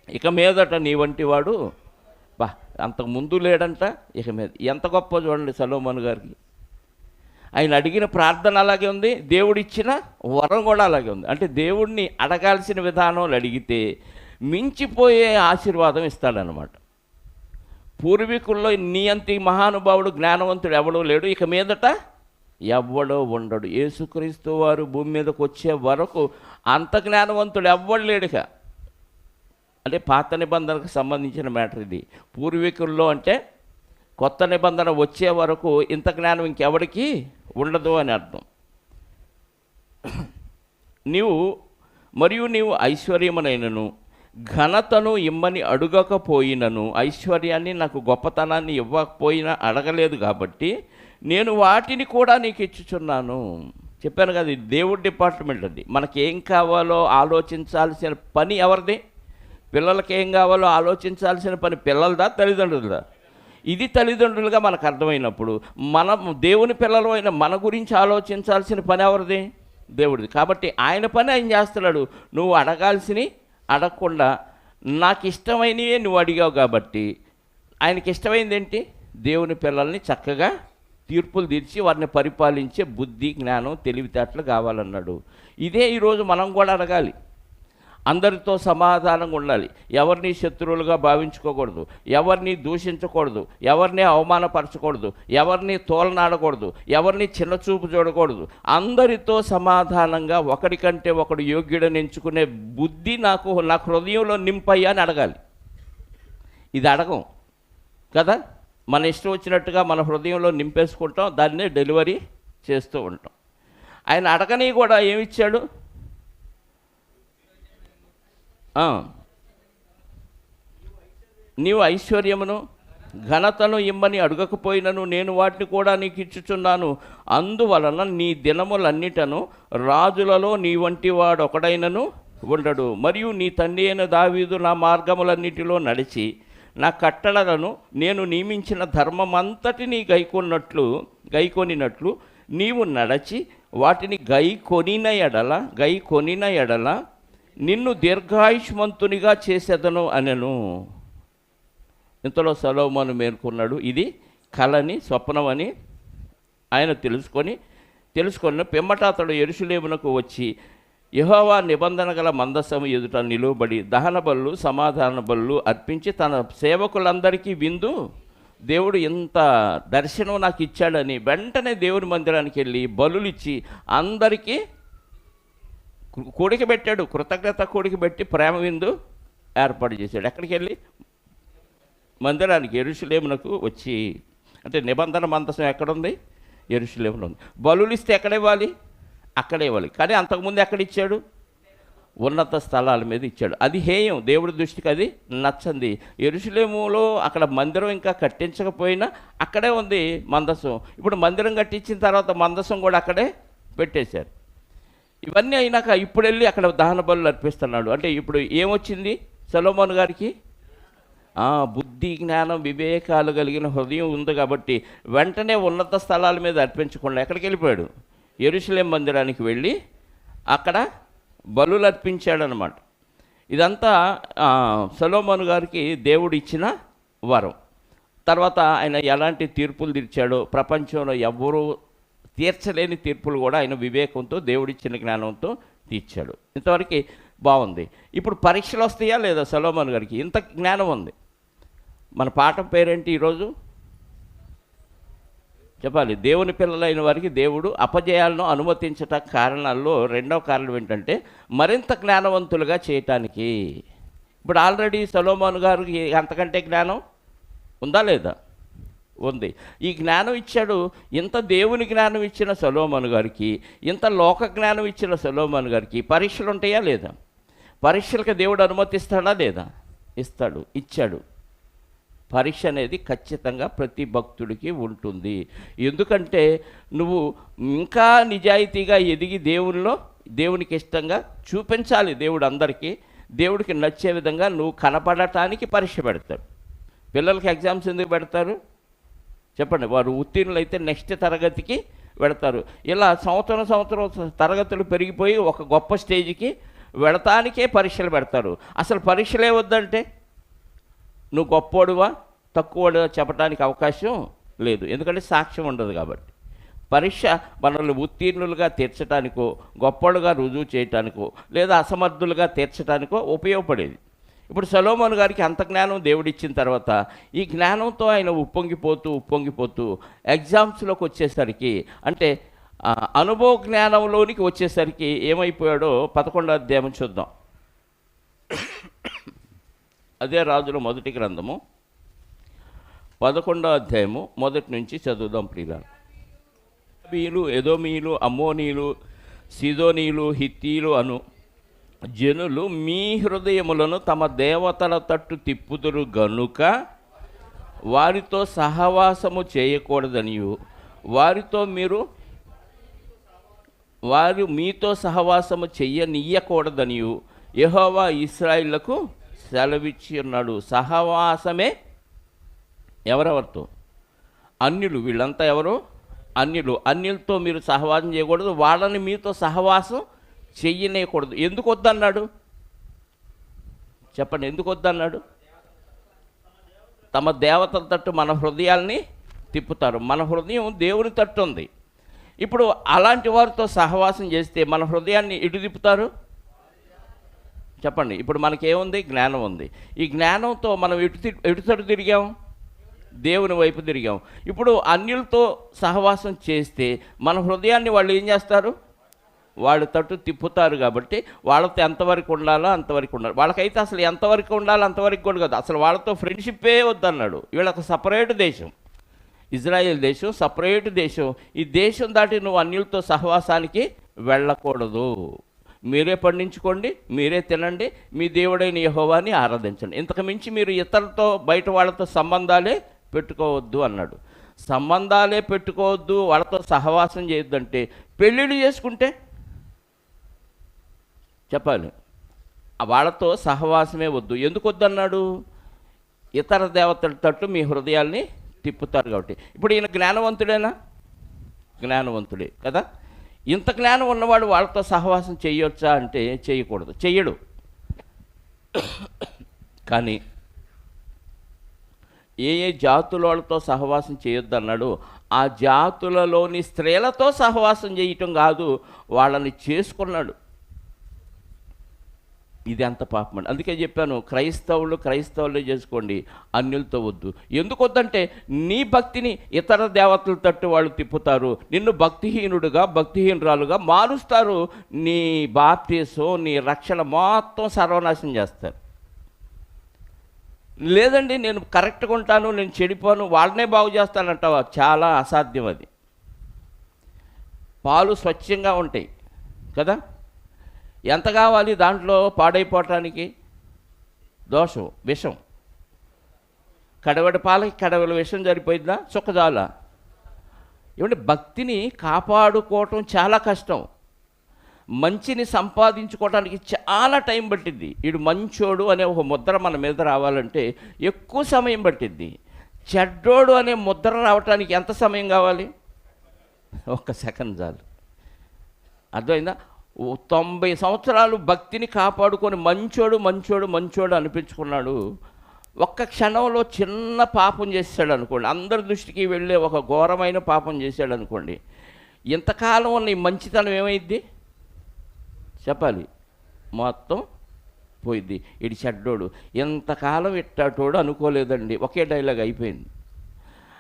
ఇక మీదట నీ వంటివాడు అంతకుముందు లేడంట, ఇక మీద. ఎంత గొప్ప చూడండి సొలొమోను గారికి. ఆయన అడిగిన ప్రార్థన అలాగే ఉంది, దేవుడిచ్చిన వరం కూడా అలాగే ఉంది. అంటే దేవుడిని అడగాల్సిన విధానంలో అడిగితే మించిపోయే ఆశీర్వాదం ఇస్తాడనమాట. పూర్వీకుల్లో నీ అంత మహానుభావుడు జ్ఞానవంతుడు ఎవడో లేడు, ఇక మీదట ఎవ్వడో ఉండడు. యేసుక్రీస్తు వారు భూమి మీదకి వచ్చే వరకు అంత జ్ఞానవంతుడు ఎవ్వడు లేడుక. అంటే పాత నిబంధనకు సంబంధించిన మ్యాటర్ ఇది. పూర్వీకుల్లో అంటే కొత్త నిబంధన వచ్చే వరకు ఇంత జ్ఞానం ఇంకెవడికి ఉండదు అని అర్థం. నీవు ఐశ్వర్యమునైనను ఘనతను ఇమ్మని అడగకపోయినను, ఐశ్వర్యాన్ని నాకు గొప్పతనాన్ని ఇవ్వకపోయినా అడగలేదు కాబట్టి నేను వాటిని కూడా నీకు ఇచ్చుచున్నాను. చెప్పాను కదా, ఇది దేవుడి డిపార్ట్మెంట్. అది మనకేం కావాలో ఆలోచించాల్సిన పని ఎవరిది? పిల్లలకి ఏం కావాలో ఆలోచించాల్సిన పని పిల్లలదా, తల్లిదండ్రులదా? ఇది తల్లిదండ్రులుగా మనకు అర్థమైనప్పుడు మనం దేవుని పిల్లలు అయిన మన గురించి ఆలోచించాల్సిన పని ఎవరిది? దేవుడిది. కాబట్టి ఆయన పని ఆయన చేస్తున్నాడు. నువ్వు అడగాల్సినవి అడగకుండా నాకు ఇష్టమైనవే నువ్వు అడిగావు కాబట్టి ఆయనకి ఇష్టమైంది ఏంటి? దేవుని పిల్లల్ని చక్కగా తీర్పులు తీర్చి వారిని పరిపాలించే బుద్ధి, జ్ఞానం, తెలివితేటలు కావాలన్నాడు. ఇదే ఈరోజు మనం కూడా అడగాలి. అందరితో సమాధానంగా ఉండాలి. ఎవరిని శత్రువులుగా భావించుకోకూడదు, ఎవరిని దూషించకూడదు, ఎవరిని అవమానపరచకూడదు, ఎవరిని తోలనాడకూడదు, ఎవరిని చిన్నచూపు చూడకూడదు. అందరితో సమాధానంగా ఒకడికంటే ఒకడు యోగ్యుడని ఎంచుకునే బుద్ధి నా హృదయంలో నింపయ్యా అని అడగాలి. ఇది అడగం కదా, మన ఇష్టం వచ్చినట్టుగా మన హృదయంలో నింపేసుకుంటాం, దాన్నే డెలివరీ చేస్తూ ఉంటాం. ఆయన అడగని కూడా ఏమిచ్చాడు? నీవు ఐశ్వర్యమును ఘనతను ఇమ్మని అడగకపోయినను నేను వాటిని కూడా నీకు ఇచ్చుచున్నాను. అందువలన నీ దినములన్నిటను రాజులలో నీ వంటి వాడు ఒకడైనను ఉండడు. మరియు నీ తండ్రి అయిన దావీదు నా మార్గములన్నిటిలో నడిచి నా కట్టడలను నేను నియమించిన ధర్మమంతటినీ గైకొనినట్లు నీవు నడచి వాటిని గైకొనిన ఎడల నిన్ను దీర్ఘాయుష్మంతునిగా చేసేదను అనెను. ఇంతలో సొలొమోను మేల్కొన్నాడు. ఇది కలని, స్వప్నమని ఆయన తెలుసుకొని పిమ్మట అతడు యెరూషలేమునకు వచ్చి యెహోవా నిబంధన గల మందసము ఎదుట నిలువబడి దహన బలులు, సమాధాన బలులు అర్పించి తన సేవకులందరికీ విందు, దేవుడు ఇంత దర్శనం నాకు ఇచ్చాడని వెంటనే దేవుని మందిరానికి వెళ్ళి బలులు ఇచ్చి అందరికీ కూడికబెట్టాడు. కృతజ్ఞత కూడికబెట్టి ప్రేమ విందు ఏర్పాటు చేశాడు. ఎక్కడికి వెళ్ళి? మందిరానికి, యెరూషలేమునకు వచ్చి. అంటే నిబంధన మందసం ఎక్కడుంది? యెరూషలేములో ఉంది. బలులు ఇస్తే ఎక్కడ ఇవ్వాలి? అక్కడే ఇవ్వాలి. కానీ అంతకుముందు ఎక్కడ ఇచ్చాడు? ఉన్నత స్థలాల మీద ఇచ్చాడు. అది హేయం, దేవుడి దృష్టికి అది నచ్చంది. యెరూషలేములో అక్కడ మందిరం ఇంకా కట్టించకపోయినా అక్కడే ఉంది మందసం. ఇప్పుడు మందిరం కట్టించిన తర్వాత మందసం కూడా అక్కడే పెట్టేశారు. ఇవన్నీ అయినాక ఇప్పుడు వెళ్ళి అక్కడ దహన బలులు అర్పిస్తున్నాడు. అంటే ఇప్పుడు ఏమొచ్చింది సొలొమోను గారికి? బుద్ధి, జ్ఞానం, వివేకాలు కలిగిన హృదయం ఉంది కాబట్టి వెంటనే ఉన్నత స్థలాల మీద అర్పించకుండా ఎక్కడికి వెళ్ళిపోయాడు? యెరూషలేం మందిరానికి వెళ్ళి అక్కడ బలులు అర్పించాడనమాట. ఇదంతా సొలొమోను గారికి దేవుడు ఇచ్చిన వరం. తర్వాత ఆయన ఎలాంటి తీర్పులు తీర్చాడో ప్రపంచంలో ఎవ్వరూ తీర్చలేని తీర్పులు కూడా ఆయన వివేకంతో, దేవుడిచ్చిన జ్ఞానంతో తీర్చాడు. ఇంతవరకు బాగుంది. ఇప్పుడు పరీక్షలు వస్తాయా లేదా సొలొమోను గారికి? ఇంత జ్ఞానం ఉంది. మన పాఠం పేరేంటి ఈరోజు? చెప్పాలి. దేవుని పిల్లలైన వారికి దేవుడు అపజయాలను అనుమతించట కారణాల్లో రెండవ కారణం ఏంటంటే మరింత జ్ఞానవంతులుగా చేయటానికి. ఇప్పుడు ఆల్రెడీ సొలొమోను గారికి అంతకంటే జ్ఞానం ఉందా లేదా? ఉంది. ఈ జ్ఞానం ఇచ్చాడు. ఇంత దేవుని జ్ఞానం ఇచ్చిన సొలొమోను గారికి, ఇంత లోక జ్ఞానం ఇచ్చిన సొలొమోను గారికి పరీక్షలు ఉంటాయా లేదా? పరీక్షలకు దేవుడు అనుమతిస్తాడా లేదా? ఇస్తాడు, ఇచ్చాడు. పరీక్ష అనేది ఖచ్చితంగా ప్రతి భక్తుడికి ఉంటుంది. ఎందుకంటే నువ్వు ఇంకా నిజాయితీగా ఎదిగి దేవునికి ఇష్టంగా చూపించాలి. దేవుడు అందరికీ దేవుడికి నచ్చే విధంగా నువ్వు కనపడటానికి పరీక్ష పెడతాడు. పిల్లలకి ఎగ్జామ్స్ ఎందుకు పెడతారు చెప్పండి? వారు ఉత్తీర్ణులైతే నెక్స్ట్ తరగతికి వెళతారు. ఇలా సంవత్సరం తరగతులు పెరిగిపోయి ఒక గొప్ప స్టేజ్కి వెళతానికే పరీక్షలు పెడతారు. అసలు పరీక్షలే వద్దంటే నువ్వు గొప్పోడువా తక్కువడువా చెప్పడానికి అవకాశం లేదు. ఎందుకంటే సాక్ష్యం ఉండదు కాబట్టి. పరీక్ష మనల్ని ఉత్తీర్ణులుగా తీర్చడానికో, గొప్పడుగా రుజువు చేయటానికో, లేదా అసమర్థులుగా తీర్చడానికో ఉపయోగపడేది. ఇప్పుడు సొలొమోను గారికి అంత జ్ఞానం దేవుడిచ్చిన తర్వాత ఈ జ్ఞానంతో ఆయన ఉప్పొంగిపోతూ ఎగ్జామ్స్లోకి వచ్చేసరికి, అంటే అనుభవ జ్ఞానంలోనికి వచ్చేసరికి ఏమైపోయాడో 11వ అధ్యాయం చూద్దాం. అదే రాజుల మొదటి గ్రంథము 11వ అధ్యాయము మొదటి నుంచి చదువుదాం ప్రియులారా. మోయాబీయులు, ఎదోమీయులు, అమ్మోనీయులు, సీదోనీయులు, హిత్తీయులు అను జనులు మీ హృదయములను తమ దేవతల తట్టు తిప్పుదురు గనుక వారితో సహవాసము చేయకూడదనియు, వారు మీతో సహవాసము చెయ్యనీయకూడదనియు యెహోవా ఇశ్రాయేలుకు సెలవిచ్చి ఉన్నాడు. సహవాసమే ఎవరెవరితో? అన్యులు. వీళ్ళంతా ఎవరు? అన్యులు. అన్యులతో మీరు సహవాసం చేయకూడదు, వాళ్ళని మీతో సహవాసం చెయ్యనేయకూడదు. ఎందుకు వద్దన్నాడు చెప్పండి? ఎందుకు వద్దన్నాడు? తమ దేవతల తట్టు మన హృదయాల్ని తిప్పుతారు. మన హృదయం దేవుని తట్టు ఉంది. ఇప్పుడు అలాంటి వారితో సహవాసం చేస్తే మన హృదయాన్ని ఎటు తిప్పుతారు చెప్పండి? ఇప్పుడు మనకేముంది? జ్ఞానం ఉంది. ఈ జ్ఞానంతో మనం ఎటు తట్టు తిరిగాం? దేవుని వైపు తిరిగాం. ఇప్పుడు అన్యులతో సహవాసం చేస్తే మన హృదయాన్ని వాళ్ళు ఏం చేస్తారు? వాళ్ళ తట్టు తిప్పుతారు. కాబట్టి వాళ్ళతో ఎంతవరకు ఉండాలో అంతవరకు ఉండాలి. వాళ్ళకైతే అసలు ఎంతవరకు ఉండాలో అంతవరకు కూడా కాదు, అసలు వాళ్ళతో ఫ్రెండ్షిప్పే వద్దన్నాడు. వీళ్ళకి సపరేట్ దేశం, ఇజ్రాయెల్ దేశం సపరేట్ దేశం. ఈ దేశం దాటి నువ్వు అన్యులతో సహవాసానికి వెళ్ళకూడదు. మీరే పండించుకోండి, మీరే తినండి, మీ దేవుడైన యెహోవాని ఆరాధించండి. ఇంతకు మించి మీరు ఇతరులతో, బయట వాళ్ళతో సంబంధాలే పెట్టుకోవద్దు అన్నాడు. సంబంధాలే పెట్టుకోవద్దు, వాళ్ళతో సహవాసం చేయొద్దంటే పెళ్ళిళ్ళు చేసుకుంటే చెప్పాలి, వాళ్ళతో సహవాసమే వద్దు. ఎందుకు వద్దన్నాడు? ఇతర దేవతల తట్టు మీ హృదయాల్ని తిప్పుతారు కాబట్టి. ఇప్పుడు ఈయన జ్ఞానవంతుడేనా? జ్ఞానవంతుడే కదా. ఇంత జ్ఞానం ఉన్నవాడు వాళ్ళతో సహవాసం చేయొచ్చా అంటే చేయకూడదు, చెయ్యడు. కానీ ఏ ఏ జాతుల వాళ్ళతో సహవాసం చేయొద్దన్నాడు, ఆ జాతులలోని స్త్రీలతో సహవాసం చేయటం కాదు, వాళ్ళని చేసుకున్నాడు. ఇది అంత పాపం అండి. అందుకే చెప్పాను, క్రైస్తవులే చేసుకోండి, అన్యులతో వద్దు. ఎందుకు వద్దంటే నీ భక్తిని ఇతర దేవతల తట్టు వాళ్ళు తిప్పుతారు, నిన్ను భక్తిహీనురాలుగా మారుస్తారు, నీ బాప్టిజం నీ రక్షణ మొత్తం సర్వనాశనం చేస్తారు. లేదండి నేను కరెక్ట్గా ఉంటాను, నేను చెడిపోను, వాళ్ళనే బాగు చేస్తానంటావా? చాలా అసాధ్యం అది. పాలు స్వచ్ఛంగా ఉంటాయి కదా, ఎంత కావాలి దాంట్లో పాడైపోవటానికి? దోషం, విషం. కడవడి పాలకి కడవల విషం సరిపోయిందా? చుక్కజాల. ఏమంటే భక్తిని కాపాడుకోవటం చాలా కష్టం. మంచిని సంపాదించుకోవడానికి చాలా టైం పట్టిద్ది. వీడు మంచోడు అనే ఒక ముద్ర మన మీద రావాలంటే ఎక్కువ సమయం పట్టిద్ది. చెడ్డోడు అనే ముద్ర రావటానికి ఎంత సమయం కావాలి? 1 సెకండ్ చాలు. అర్థమైందా? 90 సంవత్సరాలు భక్తిని కాపాడుకొని మంచోడు అనిపించుకున్నాడు. ఒక్క క్షణంలో చిన్న పాపం చేశాడు అనుకోండి, అందరి దృష్టికి వెళ్ళే ఒక ఘోరమైన పాపం చేశాడు అనుకోండి, ఇంతకాలం ఉన్న ఈ మంచితనం ఏమైద్ది చెప్పాలి? మొత్తం పోయిద్ది. ఇడి చెడ్డోడు, ఇంతకాలం ఇట్టాటోడు అనుకోలేదండి, ఒకే డైలాగ్ అయిపోయింది.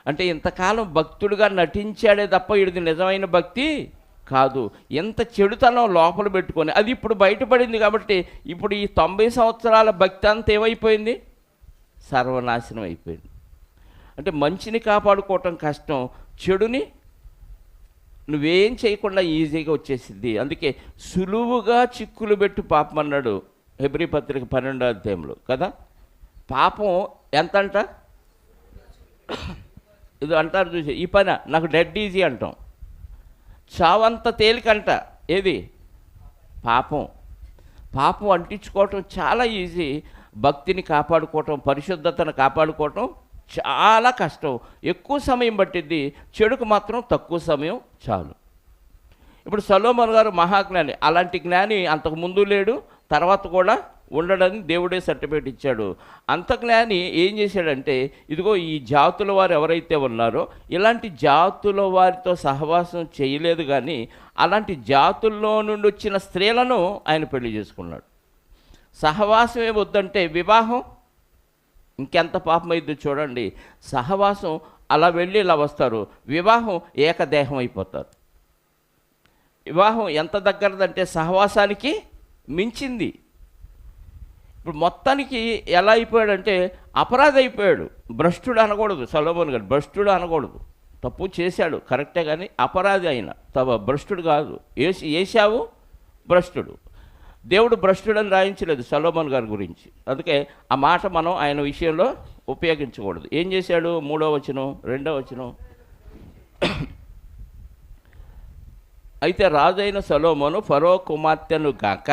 అంటే ఇంతకాలం భక్తుడిగా నటించాడే తప్ప ఇది నిజమైన భక్తి కాదు. ఎంత చెడుతనం లోపల పెట్టుకొని అది ఇప్పుడు బయటపడింది కాబట్టి ఇప్పుడు ఈ 90 సంవత్సరాల భక్తి అంతా ఏమైపోయింది? సర్వనాశనం అయిపోయింది. అంటే మంచిని కాపాడుకోవటం కష్టం, చెడుని నువ్వేం చేయకుండా ఈజీగా వచ్చేసింది. అందుకే సులువుగా చిక్కులు పెట్టు పాపం అన్నాడు హెబ్రీ పత్రిక 12వ అధ్యాయంలో కదా. పాపం ఎంతంట? ఇది అంటారు చూసి, ఈ పని నాకు డెడ్ ఈజీ అంటాం, చావంత తేలికంట. ఏది? పాపం అంటించుకోవటం చాలా ఈజీ, భక్తిని కాపాడుకోవటం, పరిశుద్ధతను కాపాడుకోవటం చాలా కష్టం, ఎక్కువ సమయం పట్టిద్ది. చెడుకు మాత్రం తక్కువ సమయం చాలు. ఇప్పుడు సొలొమోను గారు మహాజ్ఞాని, అలాంటి జ్ఞాని అంతకుముందు లేడు, తర్వాత కూడా ఉండడని దేవుడే సర్టిఫికేట్ ఇచ్చాడు. అంత జ్ఞాని ఏం చేశాడంటే, ఇదిగో ఈ జాతుల వారు ఎవరైతే ఉన్నారో ఇలాంటి జాతుల వారితో సహవాసం చేయలేదు, కానీ అలాంటి జాతుల్లో నుండి వచ్చిన స్త్రీలను ఆయన పెళ్లి చేసుకున్నాడు. సహవాసం ఏమొద్దంటే వివాహం ఇంకెంత పాపమైద్దో చూడండి. సహవాసం అలా వెళ్ళి ఇలా వస్తారు, వివాహం ఏకదేహం అయిపోతారు. వివాహం ఎంత దగ్గరదంటే సహవాసానికి మించింది. ఇప్పుడు మొత్తానికి ఎలా అయిపోయాడంటే అపరాధి అయిపోయాడు. భ్రష్టుడు అనకూడదు, సొలొమోను గారు భ్రష్టుడు అనకూడదు, తప్పు చేశాడు కరెక్టే, కానీ అపరాధి అయిన భ్రష్టుడు కాదు. ఏశావు భ్రష్టుడు, దేవుడు భ్రష్టుడని రాయించలేదు సొలొమోను గారి గురించి. అందుకే ఆ మాట మనం ఆయన విషయంలో ఉపయోగించకూడదు. ఏం చేశాడు? 3వ వచనం 2వ వచనం, అయితే రాజైన సొలొమోను ఫరో కుమార్తెను గాక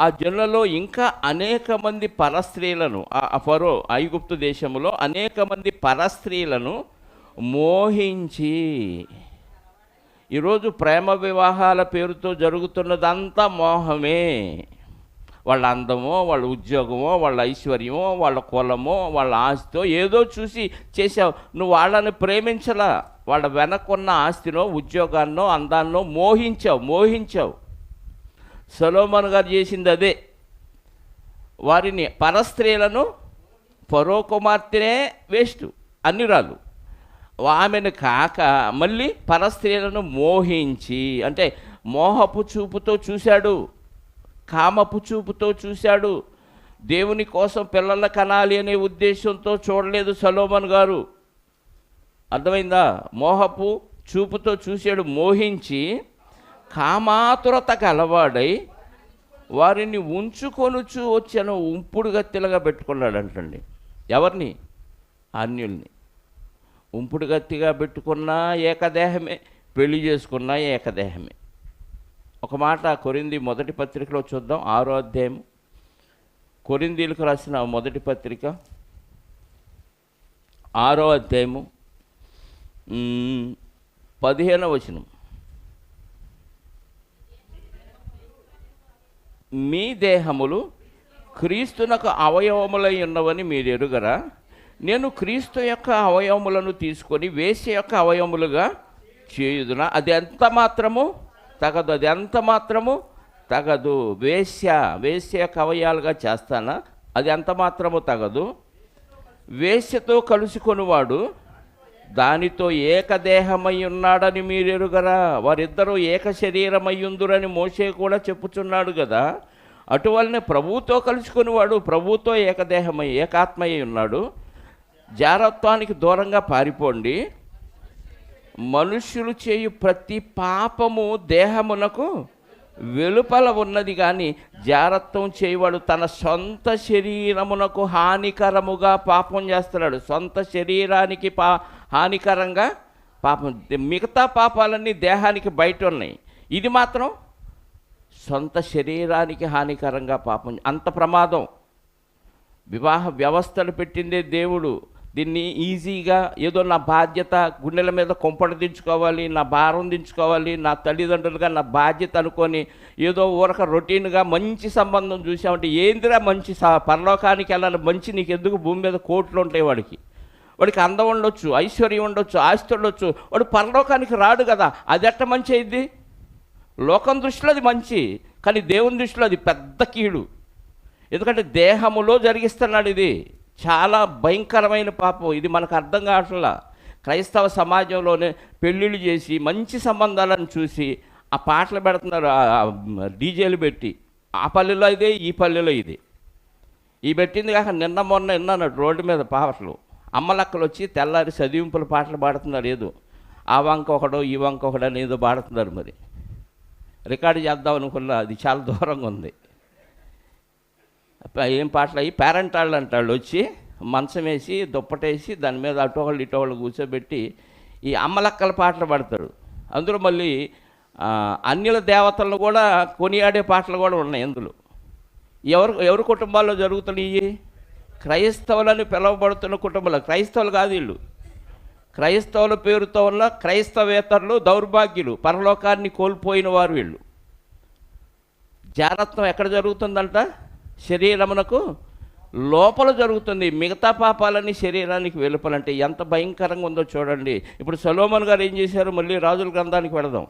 ఆ జనులలో ఇంకా అనేక మంది పరస్త్రీలను, ఆ ఫరో ఐగుప్తు దేశంలో అనేక మంది పరస్త్రీలను మోహించి, ఈరోజు ప్రేమ వివాహాల పేరుతో జరుగుతున్నదంతా మోహమే. వాళ్ళ అందమో, వాళ్ళ ఉద్యోగమో, వాళ్ళ ఐశ్వర్యమో, వాళ్ళ కులమో, వాళ్ళ ఆస్తితో ఏదో చూసి చేసావు. నువ్వు వాళ్ళని ప్రేమించలా, వాళ్ళ వెనకున్న ఆస్తినో, ఉద్యోగాన్నో, అందాన్నో మోహించావు. సొలొమోను గారు చేసింది అదే. వారిని పరస్త్రీలను, ఫరో కుమార్తెనే వేస్ట్ అన్నిరాలు, ఆమెను కాక మళ్ళీ పరస్త్రీలను మోహించి, అంటే మోహపు చూపుతో చూశాడు, కామపు చూపుతో చూశాడు. దేవుని కోసం పిల్లల కనాలి అనే ఉద్దేశంతో చూడలేదు సొలొమోను గారు. అర్థమైందా? మోహపు చూపుతో చూశాడు, మోహించి కామాతురత గలవాడై వారిని ఉంచుకొనుచు వచ్చాను. ఉంపుడుగా తిలగా పెట్టుకున్నాడు అంటండి. ఎవరిని? అన్యుల్ని. ఉంపుడు గత్తిగా పెట్టుకున్నా ఏకదేహమే, పెళ్లి చేసుకున్నా ఏకదేహమే. ఒక మాట కొరింథీ మొదటి పత్రికలో చూద్దాం, 6వ అధ్యాయం. కొరింథీలకు రాసిన మొదటి పత్రిక 6వ అధ్యాయము 15వ వచనం. మీ దేహములు క్రీస్తునకు అవయవములై ఉన్నవని మీరు ఎరుగరా? నేను క్రీస్తు యొక్క అవయవములను తీసుకొని వేశ్య యొక్క అవయవములుగా చేయుదునా? అది ఎంత మాత్రము తగదు, అది ఎంత మాత్రము తగదు. వేశ్య యొక్క అవయవాలుగా చేస్తానా? అది ఎంత మాత్రము తగదు. వేశ్యతో కలుసుకొనివాడు దానితో ఏకదేహమై ఉన్నాడని మీరు ఎరుగరా? వారిద్దరూ ఏక శరీరమయ్యుందురని మోషే కూడా చెప్పుచున్నాడు కదా. అటువలనే ప్రభువుతో కలుసుకునేవాడు ప్రభువుతో ఏకదేహమై ఏకాత్మయ్యి ఉన్నాడు. జారత్వానికి దూరంగా పారిపోండి. మనుష్యులు చేయు ప్రతి పాపము దేహమునకు వెలుపల ఉన్నది, కానీ జారత్వం చేయవాడు తన సొంత శరీరమునకు హానికరముగా పాపం చేస్తున్నాడు. సొంత శరీరానికి హానికరంగా పాపం. మిగతా పాపాలన్నీ దేహానికి బయట ఉన్నాయి, ఇది మాత్రం సొంత శరీరానికి హానికరంగా పాపం. అంత ప్రమాదం. వివాహ వ్యవస్థలు పెట్టిందే దేవుడు. దీన్ని ఈజీగా ఏదో నా బాధ్యత, గుండెల మీద కొంపడు దించుకోవాలి, నా భారం దించుకోవాలి, నా తల్లిదండ్రులుగా నా బాధ్యత అనుకొని ఏదో ఊరక రొటీన్గా మంచి సంబంధం చూసామంటే ఏందిరా మంచి పరలోకానికి వెళ్ళాలి, మంచి నీకు ఎందుకు? భూమి మీద కోట్లు ఉంటాయి వాడికి అందం ఉండొచ్చు, ఐశ్వర్యం ఉండొచ్చు, ఆస్తి ఉండొచ్చు, వాడు పరలోకానికి రాడు కదా. అది ఎట్ట మంచి అయింది? లోకం దృష్టిలో అది మంచి, కానీ దేవుని దృష్టిలో అది పెద్ద కీడు. ఎందుకంటే దేహములో జరిగిస్తున్నాడు. ఇది చాలా భయంకరమైన పాపం. ఇది మనకు అర్థం కావట్లా. క్రైస్తవ సమాజంలోనే పెళ్ళిళ్ళు చేసి మంచి సంబంధాలను చూసి ఆ పాటలు పెడుతున్నారు, డీజేలు పెట్టి. ఆ పల్లెలో ఇదే, ఈ పల్లెలో ఇది. ఈ పెట్టింది కాక నిన్న మొన్న విన్నాను రోడ్డు మీద పాటలు. అమ్మలక్కలు వచ్చి తెల్లారి చదివింపుల పాటలు పాడుతున్నారు. ఏదో ఆ వంక ఒకడో ఈ వంక ఒకడో అని ఏదో పాడుతున్నారు. మరి రికార్డు చేద్దాం అనుకున్నా, అది చాలా దూరంగా ఉంది. ఏం పాటలు అయ్యి పేరెంట్ వాళ్ళు అంటాళ్ళు వచ్చి మంచం వేసి దుప్పటేసి దాని మీద అటోళ్ళు ఇటోళ్ళు కూర్చోబెట్టి ఈ అమ్మలక్కల పాటలు పాడతారు. అందులో మళ్ళీ అన్యుల దేవతలను కూడా కొనియాడే పాటలు కూడా ఉన్నాయి అందులో. ఎవరి కుటుంబాల్లో జరుగుతున్నాయి? క్రైస్తవులని పిలువబడుతున్న కుటుంబాలు. క్రైస్తవులు కాదు వీళ్ళు. క్రైస్తవుల పేరుతో ఉన్న క్రైస్తవేతరులు దౌర్భాగ్యులు, పరలోకాన్ని కోల్పోయిన వారు వీళ్ళు. జారత్వం ఎక్కడ జరుగుతుందంట? శరీరమునకు లోపల జరుగుతుంది. మిగతా పాపాలన్నీ శరీరానికి వెలుపలంటే ఎంత భయంకరంగా ఉందో చూడండి. ఇప్పుడు సొలొమోను గారు ఏం చేశారు? మళ్ళీ రాజుల గ్రంథానికి వెళదాం.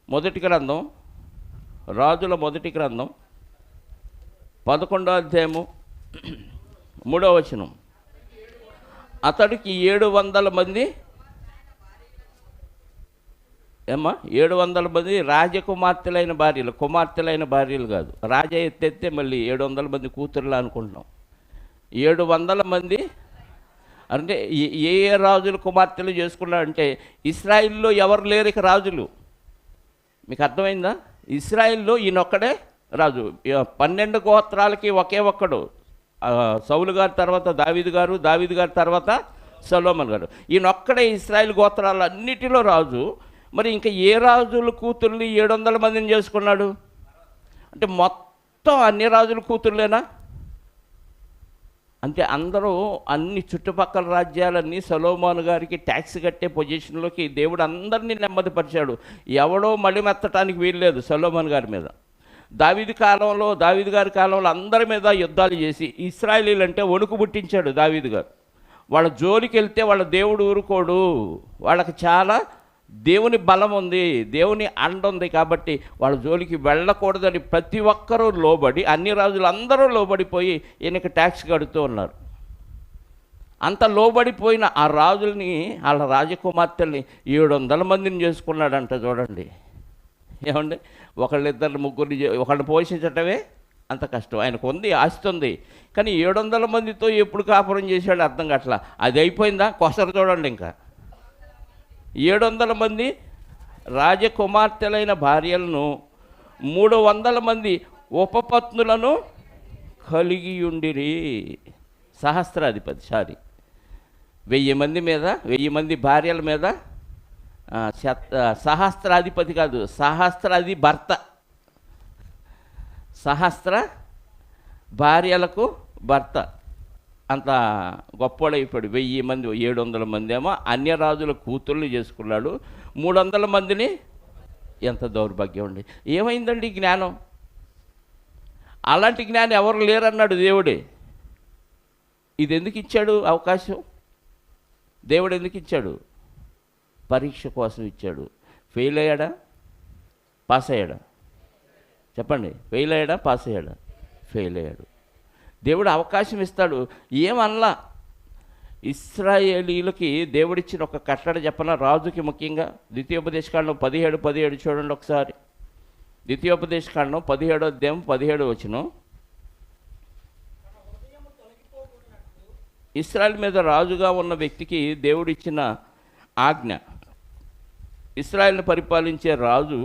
మొదటి గ్రంథం, రాజుల మొదటి గ్రంథం 11వ అధ్యాయము 3వ వచనం. అతడికి 700 మంది 700 మంది రాజకుమార్తెలైన భార్యలు, కుమార్తెలైన భార్యలు కాదు. రాజా ఎత్తెత్తే మళ్ళీ 700 మంది కూతురులా అనుకుంటున్నాం. 700 మంది అంటే ఏ రాజులు కుమార్తెలు చేసుకున్నాడంటే ఇశ్రాయిల్లో ఎవరు లేరు ఇక రాజులు. మీకు అర్థమైందా? ఇశ్రాయిల్లో ఈయనొక్కడే రాజు. 12 గోత్రాలకి ఒకే ఒక్కడు. సౌలు గారి తర్వాత దావీదు గారు, దావీదు గారి తర్వాత సొలొమోను గారు. ఈయనొక్కడే ఇశ్రాయిల్ గోత్రాలు అన్నిటిలో రాజు. మరి ఇంకా ఏ రాజుల కూతుర్ని 700 మందిని చేసుకున్నాడు అంటే మొత్తం అన్ని రాజుల కూతుర్లేనా? అంటే అందరూ అన్ని చుట్టుపక్కల రాజ్యాలన్నీ సొలొమోను గారికి ట్యాక్స్ కట్టే పొజిషన్లోకి దేవుడు అందరినీ నెమ్మదిపరిచాడు. ఎవడో మడిమెత్తటానికి వీల్లేదు సొలొమోను గారి మీద. దావీదు గారి కాలంలో అందరి మీద యుద్ధాలు చేసి ఇశ్రాయేలీలు అంటే వణుకు పుట్టించాడు దావీదు గారు. వాళ్ళ జోలికి వెళ్తే వాళ్ళ దేవుడు ఊరుకోడు. వాళ్ళకి చాలా దేవుని బలం ఉంది, దేవుని అండ ఉంది. కాబట్టి వాళ్ళ జోలికి వెళ్ళకూడదని ప్రతి ఒక్కరూ లోబడి, అన్ని రాజులు అందరూ లోబడిపోయి ఈయనకి ట్యాక్స్ కడుతూ ఉన్నారు. అంత లోబడిపోయిన ఆ రాజుల్ని, వాళ్ళ రాజకుమార్తెల్ని 700 మందిని చేసుకున్నాడంట. చూడండి ఏమండి, ఒకళ్ళిద్దరు ముగ్గురిని ఒకళ్ళని పోషించటమే అంత కష్టం. ఆయనకు ఉంది, ఆస్తి ఉంది, కానీ 700 మందితో ఎప్పుడు కాపురం చేశాడు అర్థం కావట్లా. అది అయిపోయిందా? కొసరు చూడండి. ఇంకా 700 మంది రాజకుమార్తెలైన భార్యలను 300 మంది ఉపపత్నులను కలిగి ఉండిరి. సహస్రాధిపతి వెయ్యి మంది భార్యల మీద సహస్రాధిపతి కాదు, సహస్రాది భర్త, సహస్ర భార్యలకు భర్త. అంత గొప్పవాడైపోయాడు. 1000 మంది, 700 మంది ఏమో అన్య రాజుల కూతుర్లు చేసుకున్నాడు. 300 మందిని. ఎంత దౌర్భాగ్యం అండి! ఏమైందండి జ్ఞానం? అలాంటి జ్ఞానం ఎవరు లేరన్నాడు దేవుడే. ఇది ఎందుకు ఇచ్చాడు అవకాశం? దేవుడు ఎందుకు ఇచ్చాడు? పరీక్ష కోసం ఇచ్చాడు. ఫెయిల్ అయ్యాడా? పాస్ అయ్యాడా? చెప్పండి. ఫెయిల్ అయ్యాడా? పాస్ అయ్యాడా? ఫెయిల్ అయ్యాడు. దేవుడు అవకాశం ఇస్తాడు. ఏమనలా. ఇశ్రాయేలీలకి దేవుడిచ్చిన ఒక కట్టడ చెప్పన, రాజుకి ముఖ్యంగా. ద్వితీయోపదేశకాండం 17:17 చూడండి ఒకసారి. ద్వితీయోపదేశకాండం 17వ అధ్యాయం 17వ వచనం. ఇశ్రాయేల్ మీద రాజుగా ఉన్న వ్యక్తికి దేవుడిచ్చిన ఆజ్ఞ. ఇశ్రాయేల్ని పరిపాలించే రాజు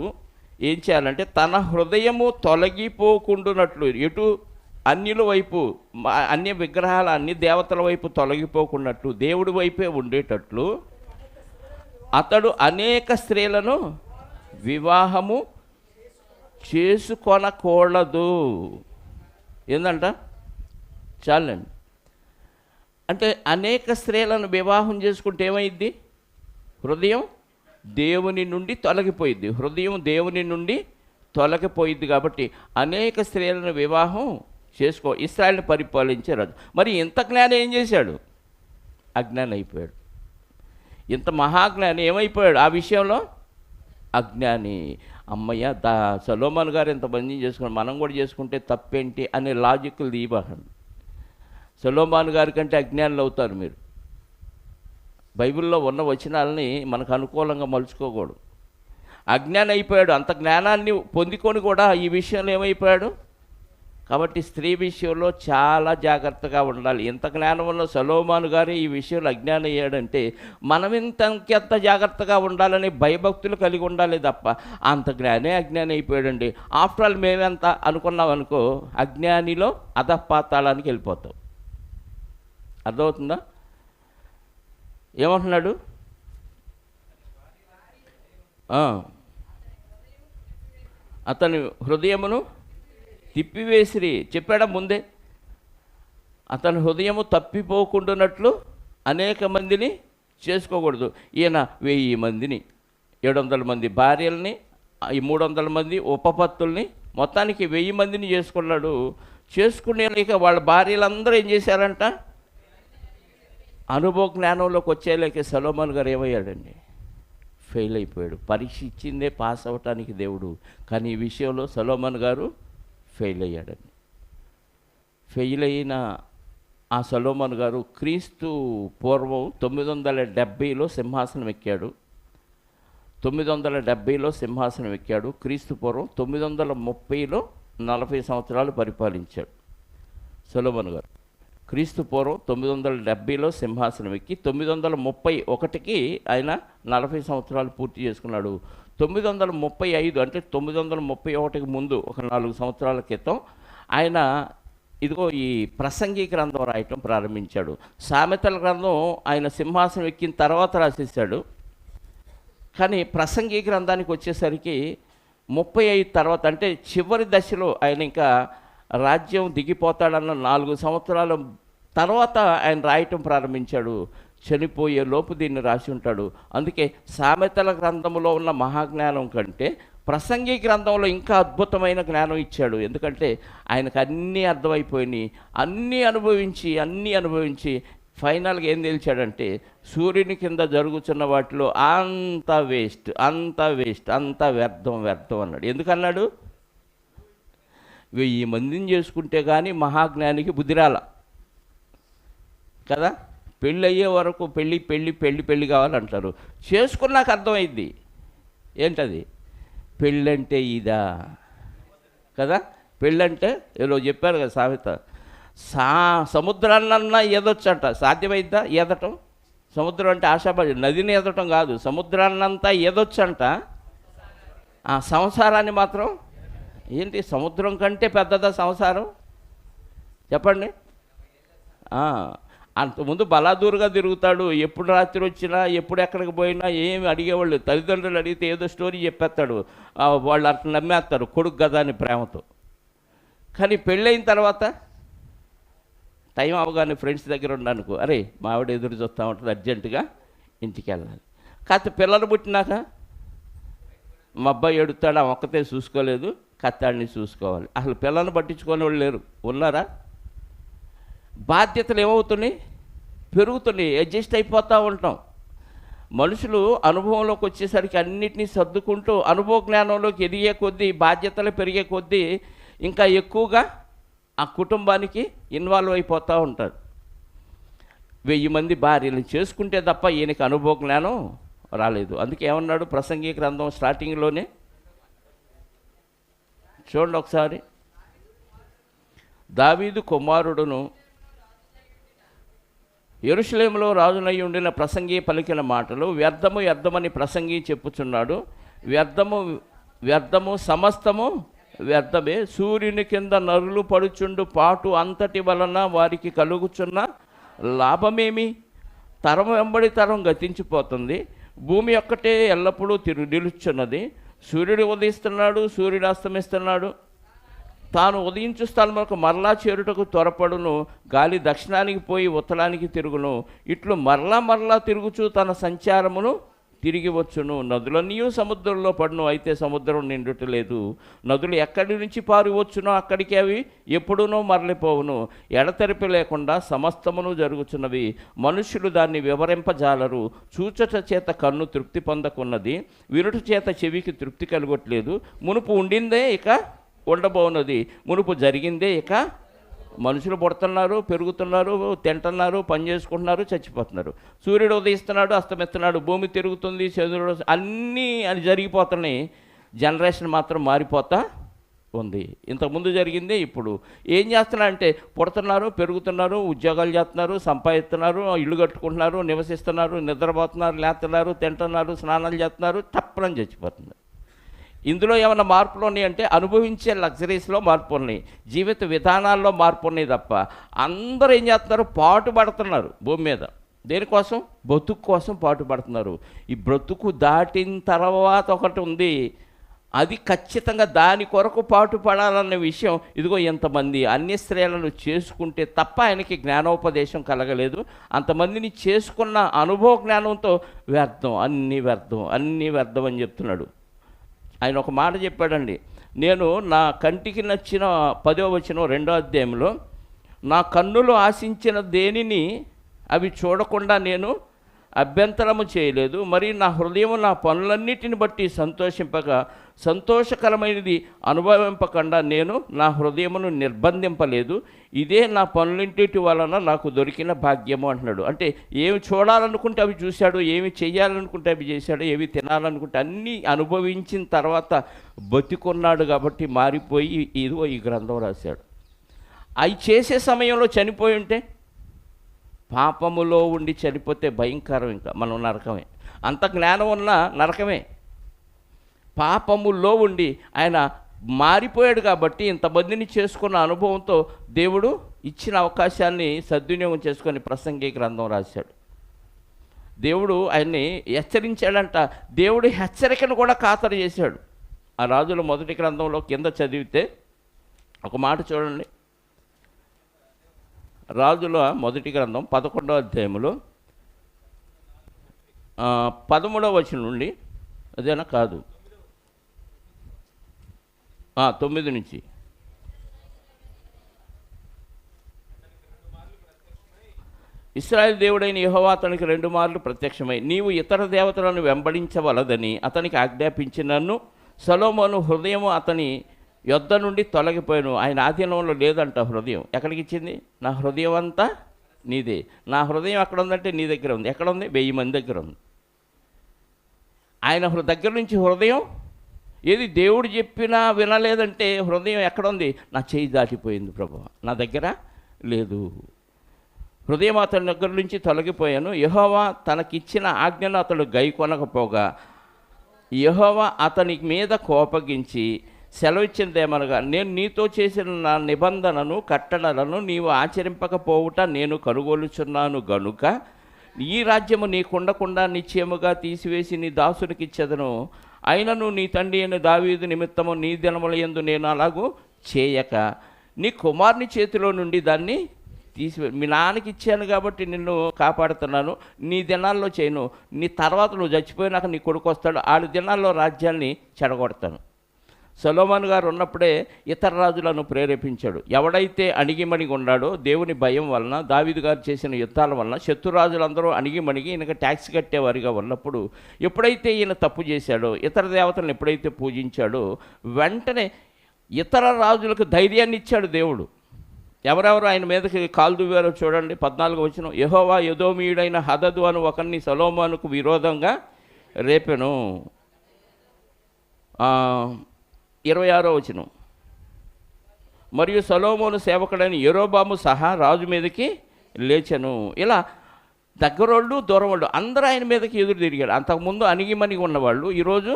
ఏం చేయాలంటే తన హృదయము తొలగిపోకుండానట్లు, ఎటు అన్యుల వైపు, అన్య విగ్రహాల, అన్ని దేవతల వైపు తొలగిపోకున్నట్లు దేవుడి వైపే ఉండేటట్లు అతడు అనేక స్త్రీలను వివాహము చేసుకొనకూడదు. ఏందంట? చాలండి. అంటే అనేక స్త్రీలను వివాహం చేసుకుంటే ఏమైద్ది? హృదయం దేవుని నుండి తొలగిపోయిద్ది. హృదయం దేవుని నుండి తొలగిపోయిద్ది. కాబట్టి అనేక స్త్రీలను వివాహం చేసుకో. ఇశ్రాయేల్ని పరిపాలించే రాజు. మరి ఇంత జ్ఞానం ఏం చేశాడు? అజ్ఞాని అయిపోయాడు. ఇంత మహాజ్ఞాని ఏమైపోయాడు ఆ విషయంలో? అజ్ఞాని. అమ్మయ్య, సొలొమోను గారు ఇంతమంది చేసుకున్నాడు, మనం కూడా చేసుకుంటే తప్పేంటి అనే లాజిక్లు దీపకండి. సొలొమోను గారి కంటే అజ్ఞానులు అవుతారు మీరు. బైబిల్లో ఉన్న వచనాలని మనకు అనుకూలంగా మలుచుకోకూడదు. అజ్ఞాని అయిపోయాడు. అంత జ్ఞానాన్ని పొందుకొని కూడా ఈ విషయంలో ఏమైపోయాడు? కాబట్టి స్త్రీ విషయంలో చాలా జాగ్రత్తగా ఉండాలి. ఇంత జ్ఞానం ఉన్న సొలొమోను గారు ఈ విషయంలో అజ్ఞానం అయ్యాడంటే మనం ఇంకెంత జాగ్రత్తగా ఉండాలని భయభక్తులు కలిగి ఉండాలి తప్ప అంత జ్ఞానే అజ్ఞాని అయిపోయాడండి. ఆఫ్టర్ ఆల్ మేమెంత అనుకున్నాం అనుకో, అజ్ఞానిలో అధపాతాళానికి వెళ్ళిపోతాం. అర్థమవుతుందా? ఏమంటున్నాడు? అతని హృదయమును తిప్పివేసిరి. చెప్పాడా ముందే? అతని హృదయము తప్పిపోకుండానట్లు అనేక మందిని చేసుకోకూడదు. ఈయన 1000 మందిని, 700 మంది భార్యల్ని, ఈ 300 మంది ఉపపత్తుల్ని, మొత్తానికి 1000 మందిని చేసుకున్నాడు. చేసుకునేలేక వాళ్ళ భార్యలందరూ ఏం చేశారంట? అనుభవ జ్ఞానంలోకి వచ్చేలేక సొలొమోను గారు ఏమయ్యాడండి? ఫెయిల్ అయిపోయాడు. పరీక్ష ఇచ్చిందే పాస్ అవ్వటానికి దేవుడు, కానీ ఈ విషయంలో సొలొమోను గారు ఫెయిల్ అయ్యాడండి. ఫెయిల్ అయిన ఆ సొలొమోను గారు క్రీస్తు పూర్వం 970లో సింహాసనం ఎక్కాడు. 970లో సింహాసనం ఎక్కాడు. క్రీస్తు పూర్వం 930లో 40 సంవత్సరాలు పరిపాలించాడు సొలొమోను గారు. క్రీస్తు పూర్వం 970లో సింహాసనం ఎక్కి 931కి ఆయన 40 సంవత్సరాలు పూర్తి చేసుకున్నాడు. 935 అంటే 931కి ముందు ఒక 4 సంవత్సరాల క్రితం ఆయన ఇదిగో ఈ ప్రసంగి గ్రంథం రాయటం ప్రారంభించాడు. సామెతల గ్రంథం ఆయన సింహాసనం ఎక్కిన తర్వాత రాసేసాడు. కానీ ప్రసంగి గ్రంథానికి వచ్చేసరికి 35 తర్వాత, అంటే చివరి దశలో ఆయన ఇంకా రాజ్యం దిగిపోతాడన్న 4 సంవత్సరాల తర్వాత ఆయన రాయటం ప్రారంభించాడు. చనిపోయే లోపు దీన్ని రాసి ఉంటాడు. అందుకే సామెతల గ్రంథంలో ఉన్న మహాజ్ఞానం కంటే ప్రసంగి గ్రంథంలో ఇంకా అద్భుతమైన జ్ఞానం ఇచ్చాడు. ఎందుకంటే ఆయనకు అన్నీ అర్థమైపోయినాయి. అన్నీ అనుభవించి ఫైనల్గా ఏం తెలిచాడంటే సూర్యుని కింద జరుగుతున్న వాటిలో అంత వేస్ట్, అంత వ్యర్థం అన్నాడు. ఎందుకన్నాడు? 1000 మందిని చేసుకుంటే కానీ మహాజ్ఞానికి బుద్ధిరాల కదా. పెళ్ళి అయ్యే వరకు పెళ్ళి కావాలంటారు. చేసుకున్నాక అర్థమైంది ఏంటది పెళ్ళంటే ఇదా కదా. పెళ్ళంటే ఏదో చెప్పారు కదా సామెత, సముద్రాన్నన్నా ఈదొచ్చంట. సాధ్యమైద్దా ఈదటం? సముద్రం అంటే ఆశాపడి నదిని ఈదటం కాదు, సముద్రాన్నంతా ఈదొచ్చంట. ఆ సంసారాన్ని మాత్రం ఏంటి, సముద్రం కంటే పెద్దదా సంసారం? చెప్పండి. అంతకుముందు బలాదూరుగా తిరుగుతాడు. ఎప్పుడు రాత్రి వచ్చినా, ఎప్పుడు ఎక్కడికి పోయినా ఏమి అడిగేవాళ్ళు. తల్లిదండ్రులు అడిగితే ఏదో స్టోరీ చెప్పేస్తాడు. వాళ్ళు అట్లా నమ్మేస్తారు కొడుకు కదా అని ప్రేమతో. కానీ పెళ్ళైన తర్వాత టైం అవగానే ఫ్రెండ్స్ దగ్గర ఉన్నానుకో, అరే మా ఆవిడ ఎదురు చూస్తూ ఉంటుంది, అర్జెంటుగా ఇంటికి వెళ్ళాలి. కాస్త పిల్లలు పుట్టినాక మా అబ్బాయి ఎడుతాడు, ఆ ఒక్కతే చూసుకోలేదు, కత్తాడిని చూసుకోవాలి. అసలు పిల్లల్ని పట్టించుకునే వాళ్ళు లేరు. ఉన్నారా? బాధ్యతలు ఏమవుతున్నాయి? పెరుగుతున్నాయి. అడ్జస్ట్ అయిపోతూ ఉంటాం. మనుషులు అనుభవంలోకి వచ్చేసరికి అన్నిటినీ సర్దుకుంటూ అనుభవ జ్ఞానంలోకి ఎదిగే కొద్దీ, బాధ్యతలు పెరిగే కొద్దీ ఇంకా ఎక్కువగా ఆ కుటుంబానికి ఇన్వాల్వ్ అయిపోతూ ఉంటాడు. 1000 మంది భార్యలు చేసుకుంటే తప్ప ఈయనకి అనుభవ జ్ఞానం రాలేదు. అందుకే ఏమన్నాడు ప్రసంగి గ్రంథం స్టార్టింగ్లోనే? చూడండి ఒకసారి. దావీదు కుమారుడును యెరూషలేములో రాజునై ఉండిన ప్రసంగి పలికిన మాటలు వ్యర్థము వ్యర్థమని ప్రసంగి చెప్పుచున్నాడు. వ్యర్థము వ్యర్థము సమస్తము వ్యర్థమే. సూర్యుని కింద నరులు పడుచుండు పాటు అంతటి వలన వారికి కలుగుచున్న లాభమేమి? తరం వెంబడి తరం గతించిపోతుంది, భూమి ఒక్కటే ఎల్లప్పుడూ నిలుచున్నది. సూర్యుడు ఉదయిస్తున్నాడు, సూర్యుడు అస్తమిస్తున్నాడు. తాను ఉదయించు స్థలములకు మరలా చేరుటకు త్వరపడును. గాలి దక్షిణానికి పోయి ఉత్తరానికి తిరుగును. ఇట్లు మరలా మరలా తిరుగుచూ తన సంచారమును తిరిగి వచ్చును. నదులన్నీ సముద్రంలో పడును, అయితే సముద్రం నిండుటలేదు. నదులు ఎక్కడి నుంచి పారి వచ్చునో అక్కడికి అవి ఎప్పుడునో మరలిపోవును. ఎడతెరిపి లేకుండా సమస్తమును జరుగుచున్నవి. మనుషులు దాన్ని వివరింపజాలరు. చూచుట చేత కన్ను తృప్తి పొందకున్నది, వినుట చేత చెవికి తృప్తి కలగట్లేదు. మునుపు ఉండిందే ఇక ఉండబోన్నది, మునుపు జరిగిందే ఇక. మనుషులు పుడుతున్నారు, పెరుగుతున్నారు, తింటున్నారు, పని చేసుకుంటున్నారు, చచ్చిపోతున్నారు. సూర్యుడు ఉదయిస్తున్నాడు, అస్తమిస్తున్నాడు, భూమి తిరుగుతుంది, చంద్రుడు, అన్నీ అది జరిగిపోతున్నాయి. జనరేషన్ మాత్రం మారిపోతా ఉంది. ఇంతకుముందు జరిగిందే ఇప్పుడు. ఏం చేస్తున్నారంటే పుడుతున్నారు, పెరుగుతున్నారు, ఉద్యోగాలు చేస్తున్నారు, సంపాదిస్తున్నారు, ఇల్లు కట్టుకుంటున్నారు, నివసిస్తున్నారు, నిద్రపోతున్నారు, లేస్తున్నారు, తింటున్నారు, స్నానాలు చేస్తున్నారు, తప్పని చచ్చిపోతున్నారు. ఇందులో ఏమైనా మార్పులు ఉన్నాయంటే అనుభవించే లగ్జరీస్లో మార్పు ఉన్నాయి, జీవిత విధానాల్లో మార్పు ఉన్నాయి తప్ప అందరూ ఏం చేస్తున్నారు? పాటుపడుతున్నారు భూమి మీద. దేనికోసం? బ్రతుకు కోసం పాటుపడుతున్నారు. ఈ బ్రతుకు దాటిన తర్వాత ఒకటి ఉంది, అది ఖచ్చితంగా దాని కొరకు పాటుపడాలన్న విషయం. ఇదిగో ఎంతమంది అన్య స్త్రీలను చేసుకుంటే తప్ప ఆయనకి జ్ఞానోపదేశం కలగలేదు. అంతమందిని చేసుకున్న అనుభవ జ్ఞానంతో వ్యర్థం, అన్నీ వ్యర్థం, అన్నీ వ్యర్థం అని చెప్తున్నాడు. ఆయన ఒక మాట చెప్పాడండి, నేను నా కంటికి నచ్చిన 10వ వచనం 2వ అధ్యాయంలో, నా కన్నులు ఆశించిన దేనిని అవి చూడకుండా నేను అభ్యంతరము చేయలేదు, మరి నా హృదయం నా పనులన్నిటిని బట్టి సంతోషింపగా సంతోషకరమైనది అనుభవింపకుండా నేను నా హృదయమును నిర్బంధింపలేదు. ఇదే నా పనులింటి వలన నాకు దొరికిన భాగ్యము అంటున్నాడు. అంటే ఏమి చూడాలనుకుంటే అవి చూశాడు, ఏమి చేయాలనుకుంటే అవి చేశాడు, ఏవి తినాలనుకుంటే అన్నీ అనుభవించిన తర్వాత బతికున్నాడు. కాబట్టి మారిపోయి ఇదిగో ఈ గ్రంథం రాశాడు. అవి చేసే సమయంలో చనిపోయి ఉంటే, పాపములో ఉండి చనిపోతే భయంకరం, ఇంకా మనం నరకమే. అంత జ్ఞానం ఉన్న నరకమే. పాపములో ఉండి ఆయన మారిపోయాడు కాబట్టి ఇంతమందిని చేసుకున్న అనుభవంతో దేవుడు ఇచ్చిన అవకాశాన్ని సద్వినియోగం చేసుకొని ప్రసంగి గ్రంథం రాశాడు. దేవుడు ఆయన్ని హెచ్చరించాడంట. దేవుడు హెచ్చరికను కూడా ఖాతరు చేశాడు. ఆ రాజుల మొదటి గ్రంథంలో కింద చదివితే ఒక మాట చూడండి. రాజుల మొదటి గ్రంథం 11వ అధ్యాయంలో 13వ వచనం నుండి, అదేనా కాదు 9 నుంచి. ఇశ్రాయేలు దేవుడైన యెహోవా అతనికి 2 మార్లు ప్రత్యక్షమై, నీవు ఇతర దేవతలను వెంబడించవలదని అతనికి ఆజ్ఞాపించినను సొలొమోను హృదయము అతని యొద్ద నుండి తొలగిపోయాను. ఆయన ఆధీనంలో లేదంట హృదయం. ఎక్కడికి ఇచ్చింది? నా హృదయం అంతా నీదే. నా హృదయం ఎక్కడ ఉందంటే నీ దగ్గర ఉంది. ఎక్కడ ఉంది? 1000 మంది దగ్గర ఉంది. ఆయన దగ్గర నుంచి హృదయం ఏది? దేవుడు చెప్పినా వినలేదంటే హృదయం ఎక్కడ ఉంది? నా చేయి దాటిపోయింది ప్రభువా, నా దగ్గర లేదు. హృదయం అతని దగ్గర నుంచి తొలగిపోయాను. యెహోవా తనకిచ్చిన ఆజ్ఞను అతడు గైకొనకపోగా యెహోవా అతని మీద కోపగించి సెలవిచ్చిందేమనగా, నేను నీతో చేసిన నా నిబంధనను కట్టడలను నీవు ఆచరింపకపోవుట నేను కనుగొలుచున్నాను గనుక ఈ రాజ్యము నీకుండకుండా నిశ్చయముగా తీసివేసి నీ దాసునికి ఇచ్చెదను. అయినను నీ తండ్రి అయిన దావీదు నిమిత్తము నీ దినముల యందు నేను అలాగూ చేయక నీ కుమారుని చేతిలో నుండి దాన్ని మీ నాన్నకి ఇచ్చాను కాబట్టి నిన్ను కాపాడుతున్నాను, నీ దినాల్లో చేయను. నీ తర్వాత నువ్వు చచ్చిపోయినాక నీ కొడుకు వస్తాడు, 6 దినాల్లో రాజ్యాన్ని చెడగొడతాను. సొలొమోను గారు ఉన్నప్పుడే ఇతర రాజులను ప్రేరేపించాడు. ఎవడైతే అణిగిమణిగి ఉన్నాడో దేవుని భయం వలన, దావీదు గారు చేసిన యుద్ధాల వలన శత్రురాజులందరూ అణిగిమణిగి ఈయనకి ట్యాక్స్ కట్టేవారిగా ఉన్నప్పుడు, ఎప్పుడైతే ఈయన తప్పు చేశాడో, ఇతర దేవతలను ఎప్పుడైతే పూజించాడో, వెంటనే ఇతర రాజులకు ధైర్యాన్ని ఇచ్చాడు దేవుడు. ఎవరెవరు ఆయన మీదకి కాలు దువ్వారో చూడండి. 14వ వచనం, యెహోవా ఎదోమీయుడైన హదదు అను ఒకరిని సొలొమోనుకు విరోధంగా రేపెను. 26వ వచనం, మరియు సొలొమోను సేవకుడైన యరొబాము సహా రాజు మీదకి లేచెను. ఇలా దగ్గరోళ్ళు దూరం వాళ్ళు అందరూ ఆయన మీదకి ఎదురు తిరిగాడు. అంతకుముందు అణిగిమణిగి ఉన్నవాళ్ళు ఈరోజు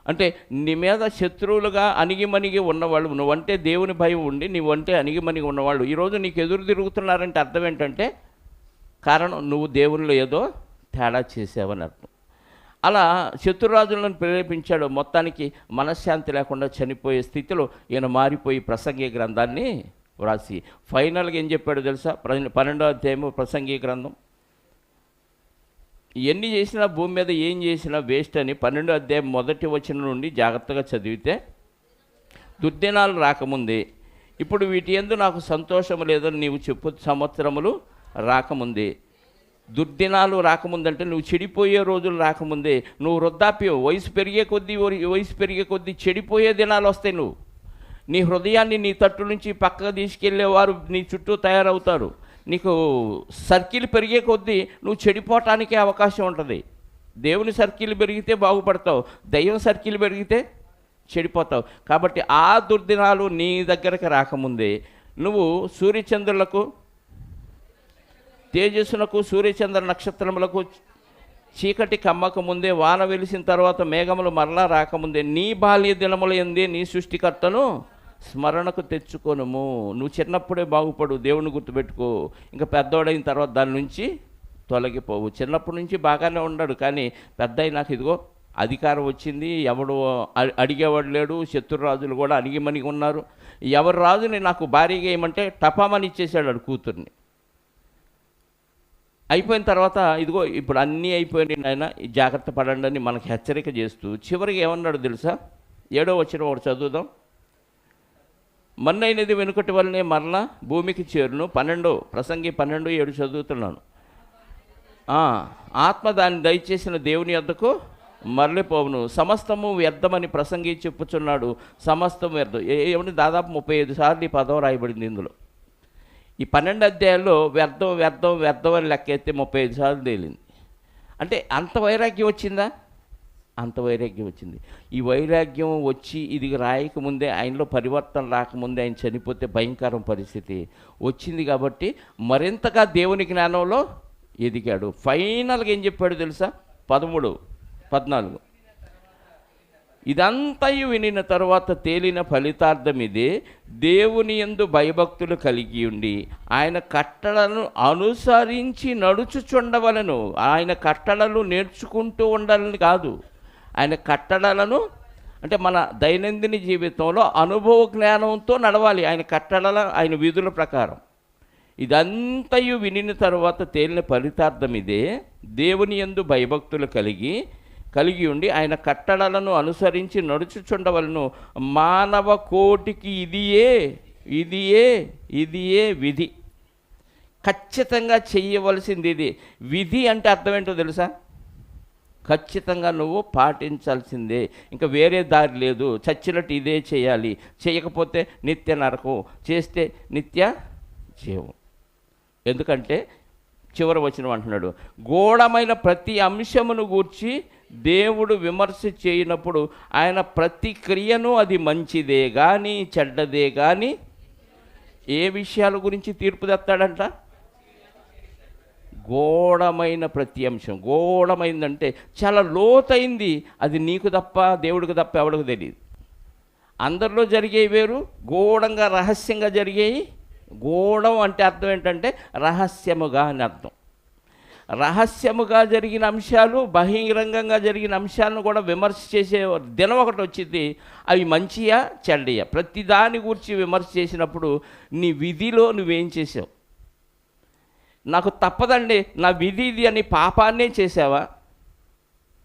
అంటే నీ మీద శత్రువులుగా అణిగిమణిగి ఉన్నవాళ్ళు, నువ్వంటే దేవుని భయం ఉండి నువ్వంటే అణిగిమణిగి ఉన్నవాళ్ళు ఈరోజు నీకు ఎదురు తిరుగుతున్నారంటే అర్థం ఏంటంటే, కారణం నువ్వు దేవునిలో ఏదో తేడా చేసావని అర్థం. అలా శత్రురాజులను ప్రేరేపించాడు. మొత్తానికి మనశ్శాంతి లేకుండా చనిపోయే స్థితిలో ఈయన మారిపోయి ప్రసంగి గ్రంథాన్ని వ్రాసి ఫైనల్గా ఏం చెప్పాడు తెలుసా? 12వ అధ్యాయము ప్రసంగి గ్రంథం. ఎన్ని చేసినా భూమి మీద ఏం చేసినా వేస్ట్ అని 12వ అధ్యాయం 1వ వచనం నుండి జాగ్రత్తగా చదివితే, దుర్దినాలు రాకముందే ఇప్పుడు వీటి యందు నాకు సంతోషం లేదని నీవు చెప్పు, సంవత్సరములు రాకముందే. దుర్దినాలు రాకముందంటే నువ్వు చెడిపోయే రోజులు రాకముందే, నువ్వు వృద్ధాప్యం వయసు పెరిగే కొద్దీ చెడిపోయే దినాలు వస్తాయి. నీ హృదయాన్ని నీ తట్టు నుంచి పక్కకు తీసుకెళ్లేవారు నీ చుట్టూ తయారవుతారు. నీకు సర్కిల్ పెరిగే కొద్దీ నువ్వు చెడిపోవటానికే అవకాశం ఉంటుంది. దేవుని సర్కిల్ పెరిగితే బాగుపడతావు, దైవం సర్కిల్ పెరిగితే చెడిపోతావు. కాబట్టి ఆ దుర్దినాలు నీ దగ్గరకు రాకముందే నువ్వు సూర్యచంద్రులకు, తేజస్సునకు, సూర్యచంద్ర నక్షత్రములకు చీకటి కమ్మక ముందే, వాన వెలిసిన తర్వాత మేఘములు మరలా రాకముందే నీ బాల్య దినముల యందే నీ సృష్టికర్తను స్మరణకు తెచ్చుకోనుము. నువ్వు చిన్నప్పుడే బాగుపడు, దేవుని గుర్తుపెట్టుకో. ఇంకా పెద్దవాడైన తర్వాత దాని నుంచి తొలగిపోవు. చిన్నప్పటి నుంచి బాగానే ఉన్నాడు, కానీ పెద్ద అయినాక ఇదిగో అధికారం వచ్చింది, ఎవడు అడిగేవాడు లేడు, శత్రురాజులు కూడా అణిగిమణిగి ఉన్నారు. ఎవరి రాజుని నాకు భారీగా ఏమంటే టపామని ఇచ్చేసాడు వాడు కూతుర్ని. అయిపోయిన తర్వాత ఇదిగో ఇప్పుడు అన్నీ అయిపోయినాయి నాయన, జాగ్రత్త పడండి అని మనకి హెచ్చరిక చేస్తూ చివరికి ఏమన్నాడు తెలుసా? 7వ వచనం ఒకటి చదువుదాం. మన్నైనది వెనుకటి వల్లనే మరలా భూమికి చేరును. ప్రసంగి 12:7 చదువుతున్నాను. ఆత్మ దాన్ని దయచేసిన దేవుని యొద్దకు మరలిపోవును. సమస్తము వ్యర్థమని ప్రసంగి చెప్పుచున్నాడు. సమస్తం వ్యర్థం. ఏమని దాదాపు 35 సార్లు ఈ పదం రాయబడింది ఇందులో. ఈ 12 అధ్యాయాల్లో వ్యర్థం వ్యర్థం వ్యర్థం అని లెక్కెత్తే 35 సార్లు తేలింది. అంటే అంత వైరాగ్యం వచ్చిందా? అంత వైరాగ్యం వచ్చింది. ఈ వైరాగ్యం వచ్చి ఇది రాయకముందే, ఆయనలో పరివర్తన రాకముందే ఆయన చనిపోతే భయంకరం పరిస్థితి వచ్చింది. కాబట్టి మరింతగా దేవుని జ్ఞానంలో ఎదిగాడు. ఫైనల్గా ఏం చెప్పాడు తెలుసా? 13-14 ఇదంతయు వినిన తరువాత తేలిన ఫలితార్థం ఇదే, దేవుని యందు భయభక్తులు కలిగి ఉండి ఆయన కట్టడలను అనుసరించి నడుచుచుండవలను. ఆయన కట్టడలు నేర్చుకుంటూ ఉండాలని కాదు, ఆయన కట్టడలను అంటే మన దైనందిన జీవితంలో అనుభవ జ్ఞానంతో నడవాలి. ఆయన కట్టడల, ఆయన విధుల ప్రకారం. ఇదంతయు వినిన తరువాత తేలిన ఫలితార్థం ఇదే, దేవుని యందు భయభక్తులు కలిగి ఉండి ఆయన కట్టడలను అనుసరించి నడుచుచుండవలను. మానవ కోటికి ఇదియే విధి. ఖచ్చితంగా చెయ్యవలసింది ఇది. విధి అంటే అర్థం ఏంటో తెలుసా? ఖచ్చితంగా నువ్వు పాటించాల్సిందే, ఇంకా వేరే దారి లేదు. చచ్చినట్టు ఇదే చేయాలి, చేయకపోతే నిత్య నరకం, చేస్తే నిత్య జీవం. ఎందుకంటే చివరి వచనం అంటున్నాడు, గూఢమైన ప్రతి అంశమును గూర్చి దేవుడు విమర్శ చేయనప్పుడు ఆయన ప్రతి క్రియను అది మంచిదే కానీ చెడ్డదే కానీ ఏ విషయాల గురించి తీర్పు తెస్తాడంట? గూఢమైన ప్రతి అంశం. గూఢమైందంటే చాలా లోతైంది, అది నీకు తప్ప దేవుడికి తప్ప ఎవడికి తెలియదు. అందరిలో జరిగేవి వేరు, గూఢంగా రహస్యంగా జరిగేవి. గూఢం అంటే అర్థం ఏంటంటే రహస్యముగా అని అర్థం. రహస్యముగా జరిగిన అంశాలు, బహిరంగంగా జరిగిన అంశాలను కూడా విమర్శ చేసే దినం ఒకటి వచ్చింది. అవి మంచియా చెడ్డయా ప్రతి దాని గురించి విమర్శ చేసినప్పుడు నీ విధిలో నువ్వేం చేసావు? నాకు తప్పదండి, నా విధి ఇది అని పాపాన్నే చేసావా?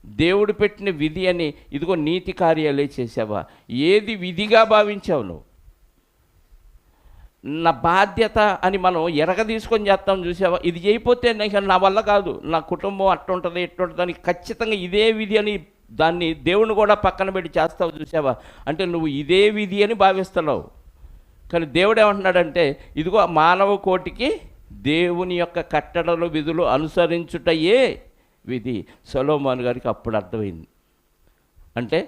దేవుడు పెట్టిన విధి అని ఇదిగో నీతి కార్యాలే చేసావా? ఏది విధిగా భావించావు నువ్వు? నా బాధ్యత అని మనం ఎరగ తీసుకొని చేస్తాం చూసావా? ఇది చేయకపోతే నా వల్ల కాదు, నా కుటుంబం అట్టుంటుంది ఇట్టుంటుంది అని ఖచ్చితంగా ఇదే విధి అని దాన్ని దేవుని కూడా పక్కన పెట్టి చేస్తావు చూసావా? అంటే నువ్వు ఇదే విధి అని భావిస్తున్నావు. కానీ దేవుడు ఏమంటున్నాడంటే ఇదిగో మానవ కోటికి దేవుని యొక్క కట్టడలు విధులు అనుసరించుటయే విధి. సొలొమోను గారికి అప్పుడు అర్థమైంది. అంటే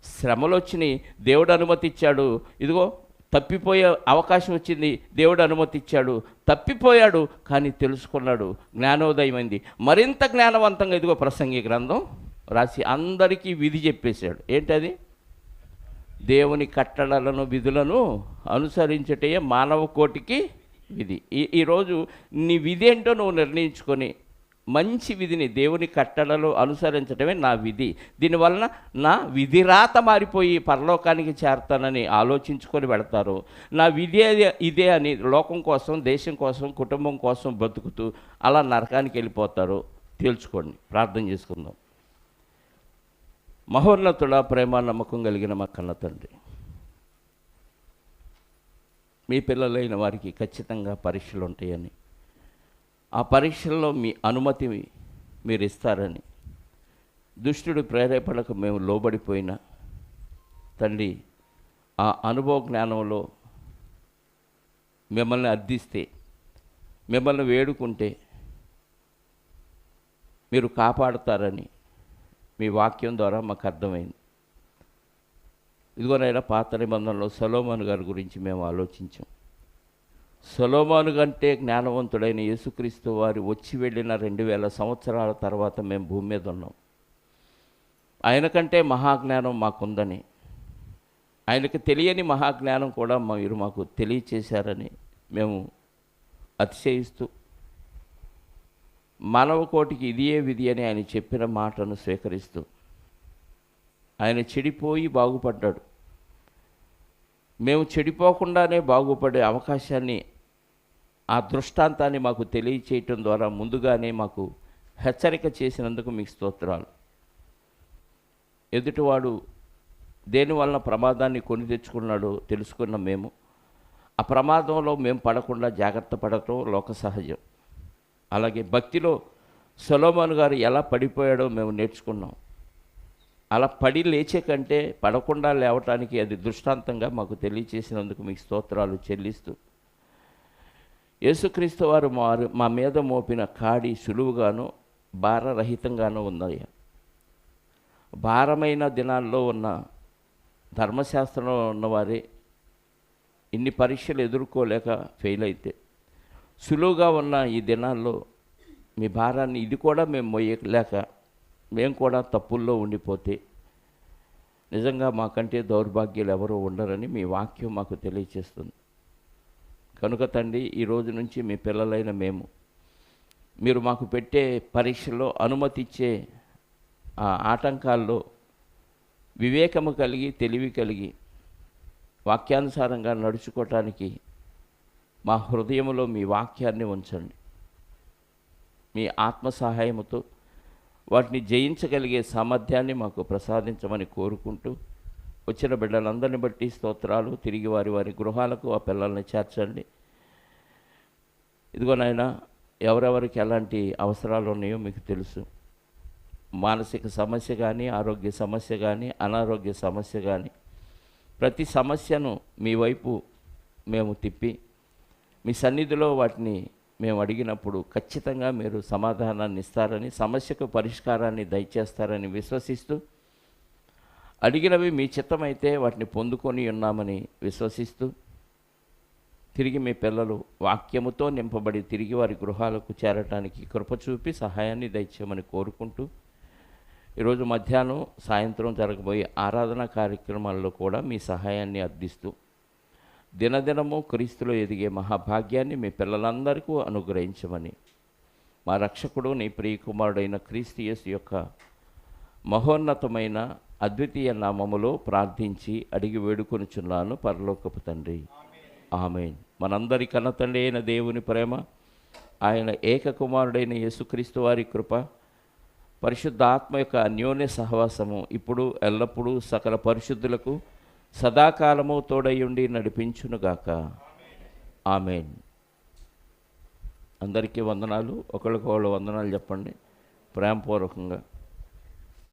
శ్రమలు వచ్చినాయి, దేవుడు అనుమతి ఇచ్చాడు. ఇదిగో తప్పిపోయే అవకాశం వచ్చింది, దేవుడు అనుమతి ఇచ్చాడు. తప్పిపోయాడు కానీ తెలుసుకున్నాడు, జ్ఞానోదయమైంది. మరింత జ్ఞానవంతంగా ఇదిగో ప్రసంగి గ్రంథం రాసి అందరికీ విధి చెప్పేశాడు. ఏంటది? దేవుని కట్టడలను విధులను అనుసరించటే మానవ కోటికి విధి. ఈరోజు నీ విధి ఏంటో నువ్వు నిర్ణయించుకొని మంచి విధిని, దేవుని కట్టడలు అనుసరించడమే నా విధి, దీనివలన నా విధిరాత మారిపోయి పరలోకానికి చేరతానని ఆలోచించుకొని వెళతారు. నా విధి ఇదే అని లోకం కోసం, దేశం కోసం, కుటుంబం కోసం బతుకుతూ అలా నరకానికి వెళ్ళిపోతారు. తేల్చుకోండి. ప్రార్థన చేసుకుందాం. మహోన్నతుడా, ప్రేమ నమ్మకం కలిగిన మా కన్న తండ్రి, మీ పిల్లలైన వారికి ఖచ్చితంగా పరీక్షలు ఉంటాయని, ఆ పరీక్షల్లో మీ అనుమతి మీరు ఇస్తారని, దుష్టుడి ప్రేరేపణకు మేము లోబడిపోయినా తండ్రి ఆ అనుభవ జ్ఞానంలో మిమ్మల్ని అర్థిస్తే, మిమ్మల్ని వేడుకుంటే మీరు కాపాడుతారని మీ వాక్యం ద్వారా మాకు అర్థమైంది. ఇదిగోనైనా పాత నిబంధనలో సొలొమోను గారి గురించి మేము ఆలోచించాం. సొలొమోను కంటే జ్ఞానవంతుడైన యేసుక్రీస్తు వారు వచ్చి వెళ్ళిన 2000 సంవత్సరాల తర్వాత మేము భూమి మీద ఉన్నాం. ఆయన కంటే మహాజ్ఞానం మాకుందని, ఆయనకు తెలియని మహాజ్ఞానం కూడా మీరు మాకు తెలియచేశారని మేము అతిశయిస్తూ, మానవ కోటికి ఇదియే విధి అని ఆయన చెప్పిన మాటను స్వీకరిస్తూ, ఆయన చెడిపోయి బాగుపడ్డాడు. మేము చెడిపోకుండానే బాగుపడే అవకాశాన్ని, ఆ దృష్టాంతాన్ని మాకు తెలియచేయటం ద్వారా ముందుగానే మాకు హెచ్చరిక చేసినందుకు మీకు స్తోత్రాలు. ఎదుటివాడు దేనివలన ప్రమాదాన్ని కొని తెచ్చుకున్నాడో తెలుసుకున్న మేము ఆ ప్రమాదంలో మేము పడకుండా జాగ్రత్త పడటం లోక సహజం. అలాగే భక్తిలో సొలొమోను గారు ఎలా పడిపోయాడో మేము నేర్చుకున్నాం. అలా పడి లేచే కంటే పడకుండా లేవటానికి అది దృష్టాంతంగా మాకు తెలియచేసినందుకు మీకు స్తోత్రాలు చెల్లిస్తూ, యేసుక్రీస్తు వారు మా మీద మోపిన కాడి సులువుగాను భారరహితంగానూ ఉందయ్యా. భారమైన దినాల్లో ఉన్న ధర్మశాస్త్రంలో ఉన్నవారే ఇన్ని పరీక్షలు ఎదుర్కోలేక ఫెయిల్ అయితే, సులువుగా ఉన్న ఈ దినాల్లో మీ భారాన్ని ఇది కూడా మేము మోయలేక మేము కూడా తప్పుల్లో ఉండిపోతే నిజంగా మాకంటే దౌర్భాగ్యాలు ఎవరూ ఉండరని మీ వాక్యం మాకు తెలియచేస్తుంది. కనుక తండ్రి, ఈ రోజు నుంచి మీ పిల్లలైన మేము మీరు మాకు పెట్టే పరీక్షలో అనుమతి ఇచ్చే ఆ ఆటంకాల్లో వివేకము కలిగి, తెలివి కలిగి, వాక్యానుసారంగా నడుచుకోవటానికి మా హృదయంలో మీ వాక్యాన్ని ఉంచండి. మీ ఆత్మ సహాయముతో వాటిని జయించగలిగే సామర్థ్యాన్ని మాకు ప్రసాదించమని కోరుకుంటూ, వచ్చిన బిడ్డలందరిని బట్టి స్తోత్రాలు. తిరిగి వారి వారి గృహాలకు ఆ పిల్లల్ని చేర్చండి. ఇదిగో నాయనా, ఎవరెవరికి ఎలాంటి అవసరాలు ఉన్నాయో మీకు తెలుసు. మానసిక సమస్య కానీ, ఆరోగ్య సమస్య కానీ, అనారోగ్య సమస్య కానీ, ప్రతి సమస్యను మీ వైపు మేము తిప్పి మీ సన్నిధిలో వాటిని మేము అడిగినప్పుడు ఖచ్చితంగా మీరు సమాధానాన్ని ఇస్తారని, సమస్యకు పరిష్కారాన్ని దయచేస్తారని విశ్వసిస్తూ, అడిగినవి మీ చిత్తమైతే వాటిని పొందుకొని ఉన్నామని విశ్వసిస్తూ, తిరిగి మీ పిల్లలు వాక్యముతో నింపబడి తిరిగి వారి గృహాలకు చేరటానికి కృప చూపి సహాయాన్ని దయచేయమని కోరుకుంటూ, ఈరోజు మధ్యాహ్నం సాయంత్రం జరగబోయే ఆరాధన కార్యక్రమాల్లో కూడా మీ సహాయాన్ని అర్థిస్తూ దినదినము క్రీస్తులో ఎదిగే మహాభాగ్యాన్ని మీ పిల్లలందరికీ అనుగ్రహించమని మా రక్షకుడు నీ ప్రియకుమారుడైన క్రీస్తు యేసు యొక్క మహోన్నతమైన అద్వితీయ నామములో ప్రార్థించి అడిగి వేడుకొనుచున్నాను పరలోకపు తండ్రి, ఆమేన్. మనందరి కన్న తండ్రి అయిన దేవుని ప్రేమ, ఆయన ఏకకుమారుడైన యేసుక్రీస్తు వారి కృప, పరిశుద్ధాత్మ యొక్క అన్యోన్య సహవాసము ఇప్పుడు ఎల్లప్పుడూ సకల పరిశుద్ధులకు సదాకాలము తోడయుండి నడిపించునుగాక. ఆమేన్. అందరికీ వందనాలు. ఒకళ్ళకొకళ్ళు వందనాలు చెప్పండి ప్రేమపూర్వకంగా.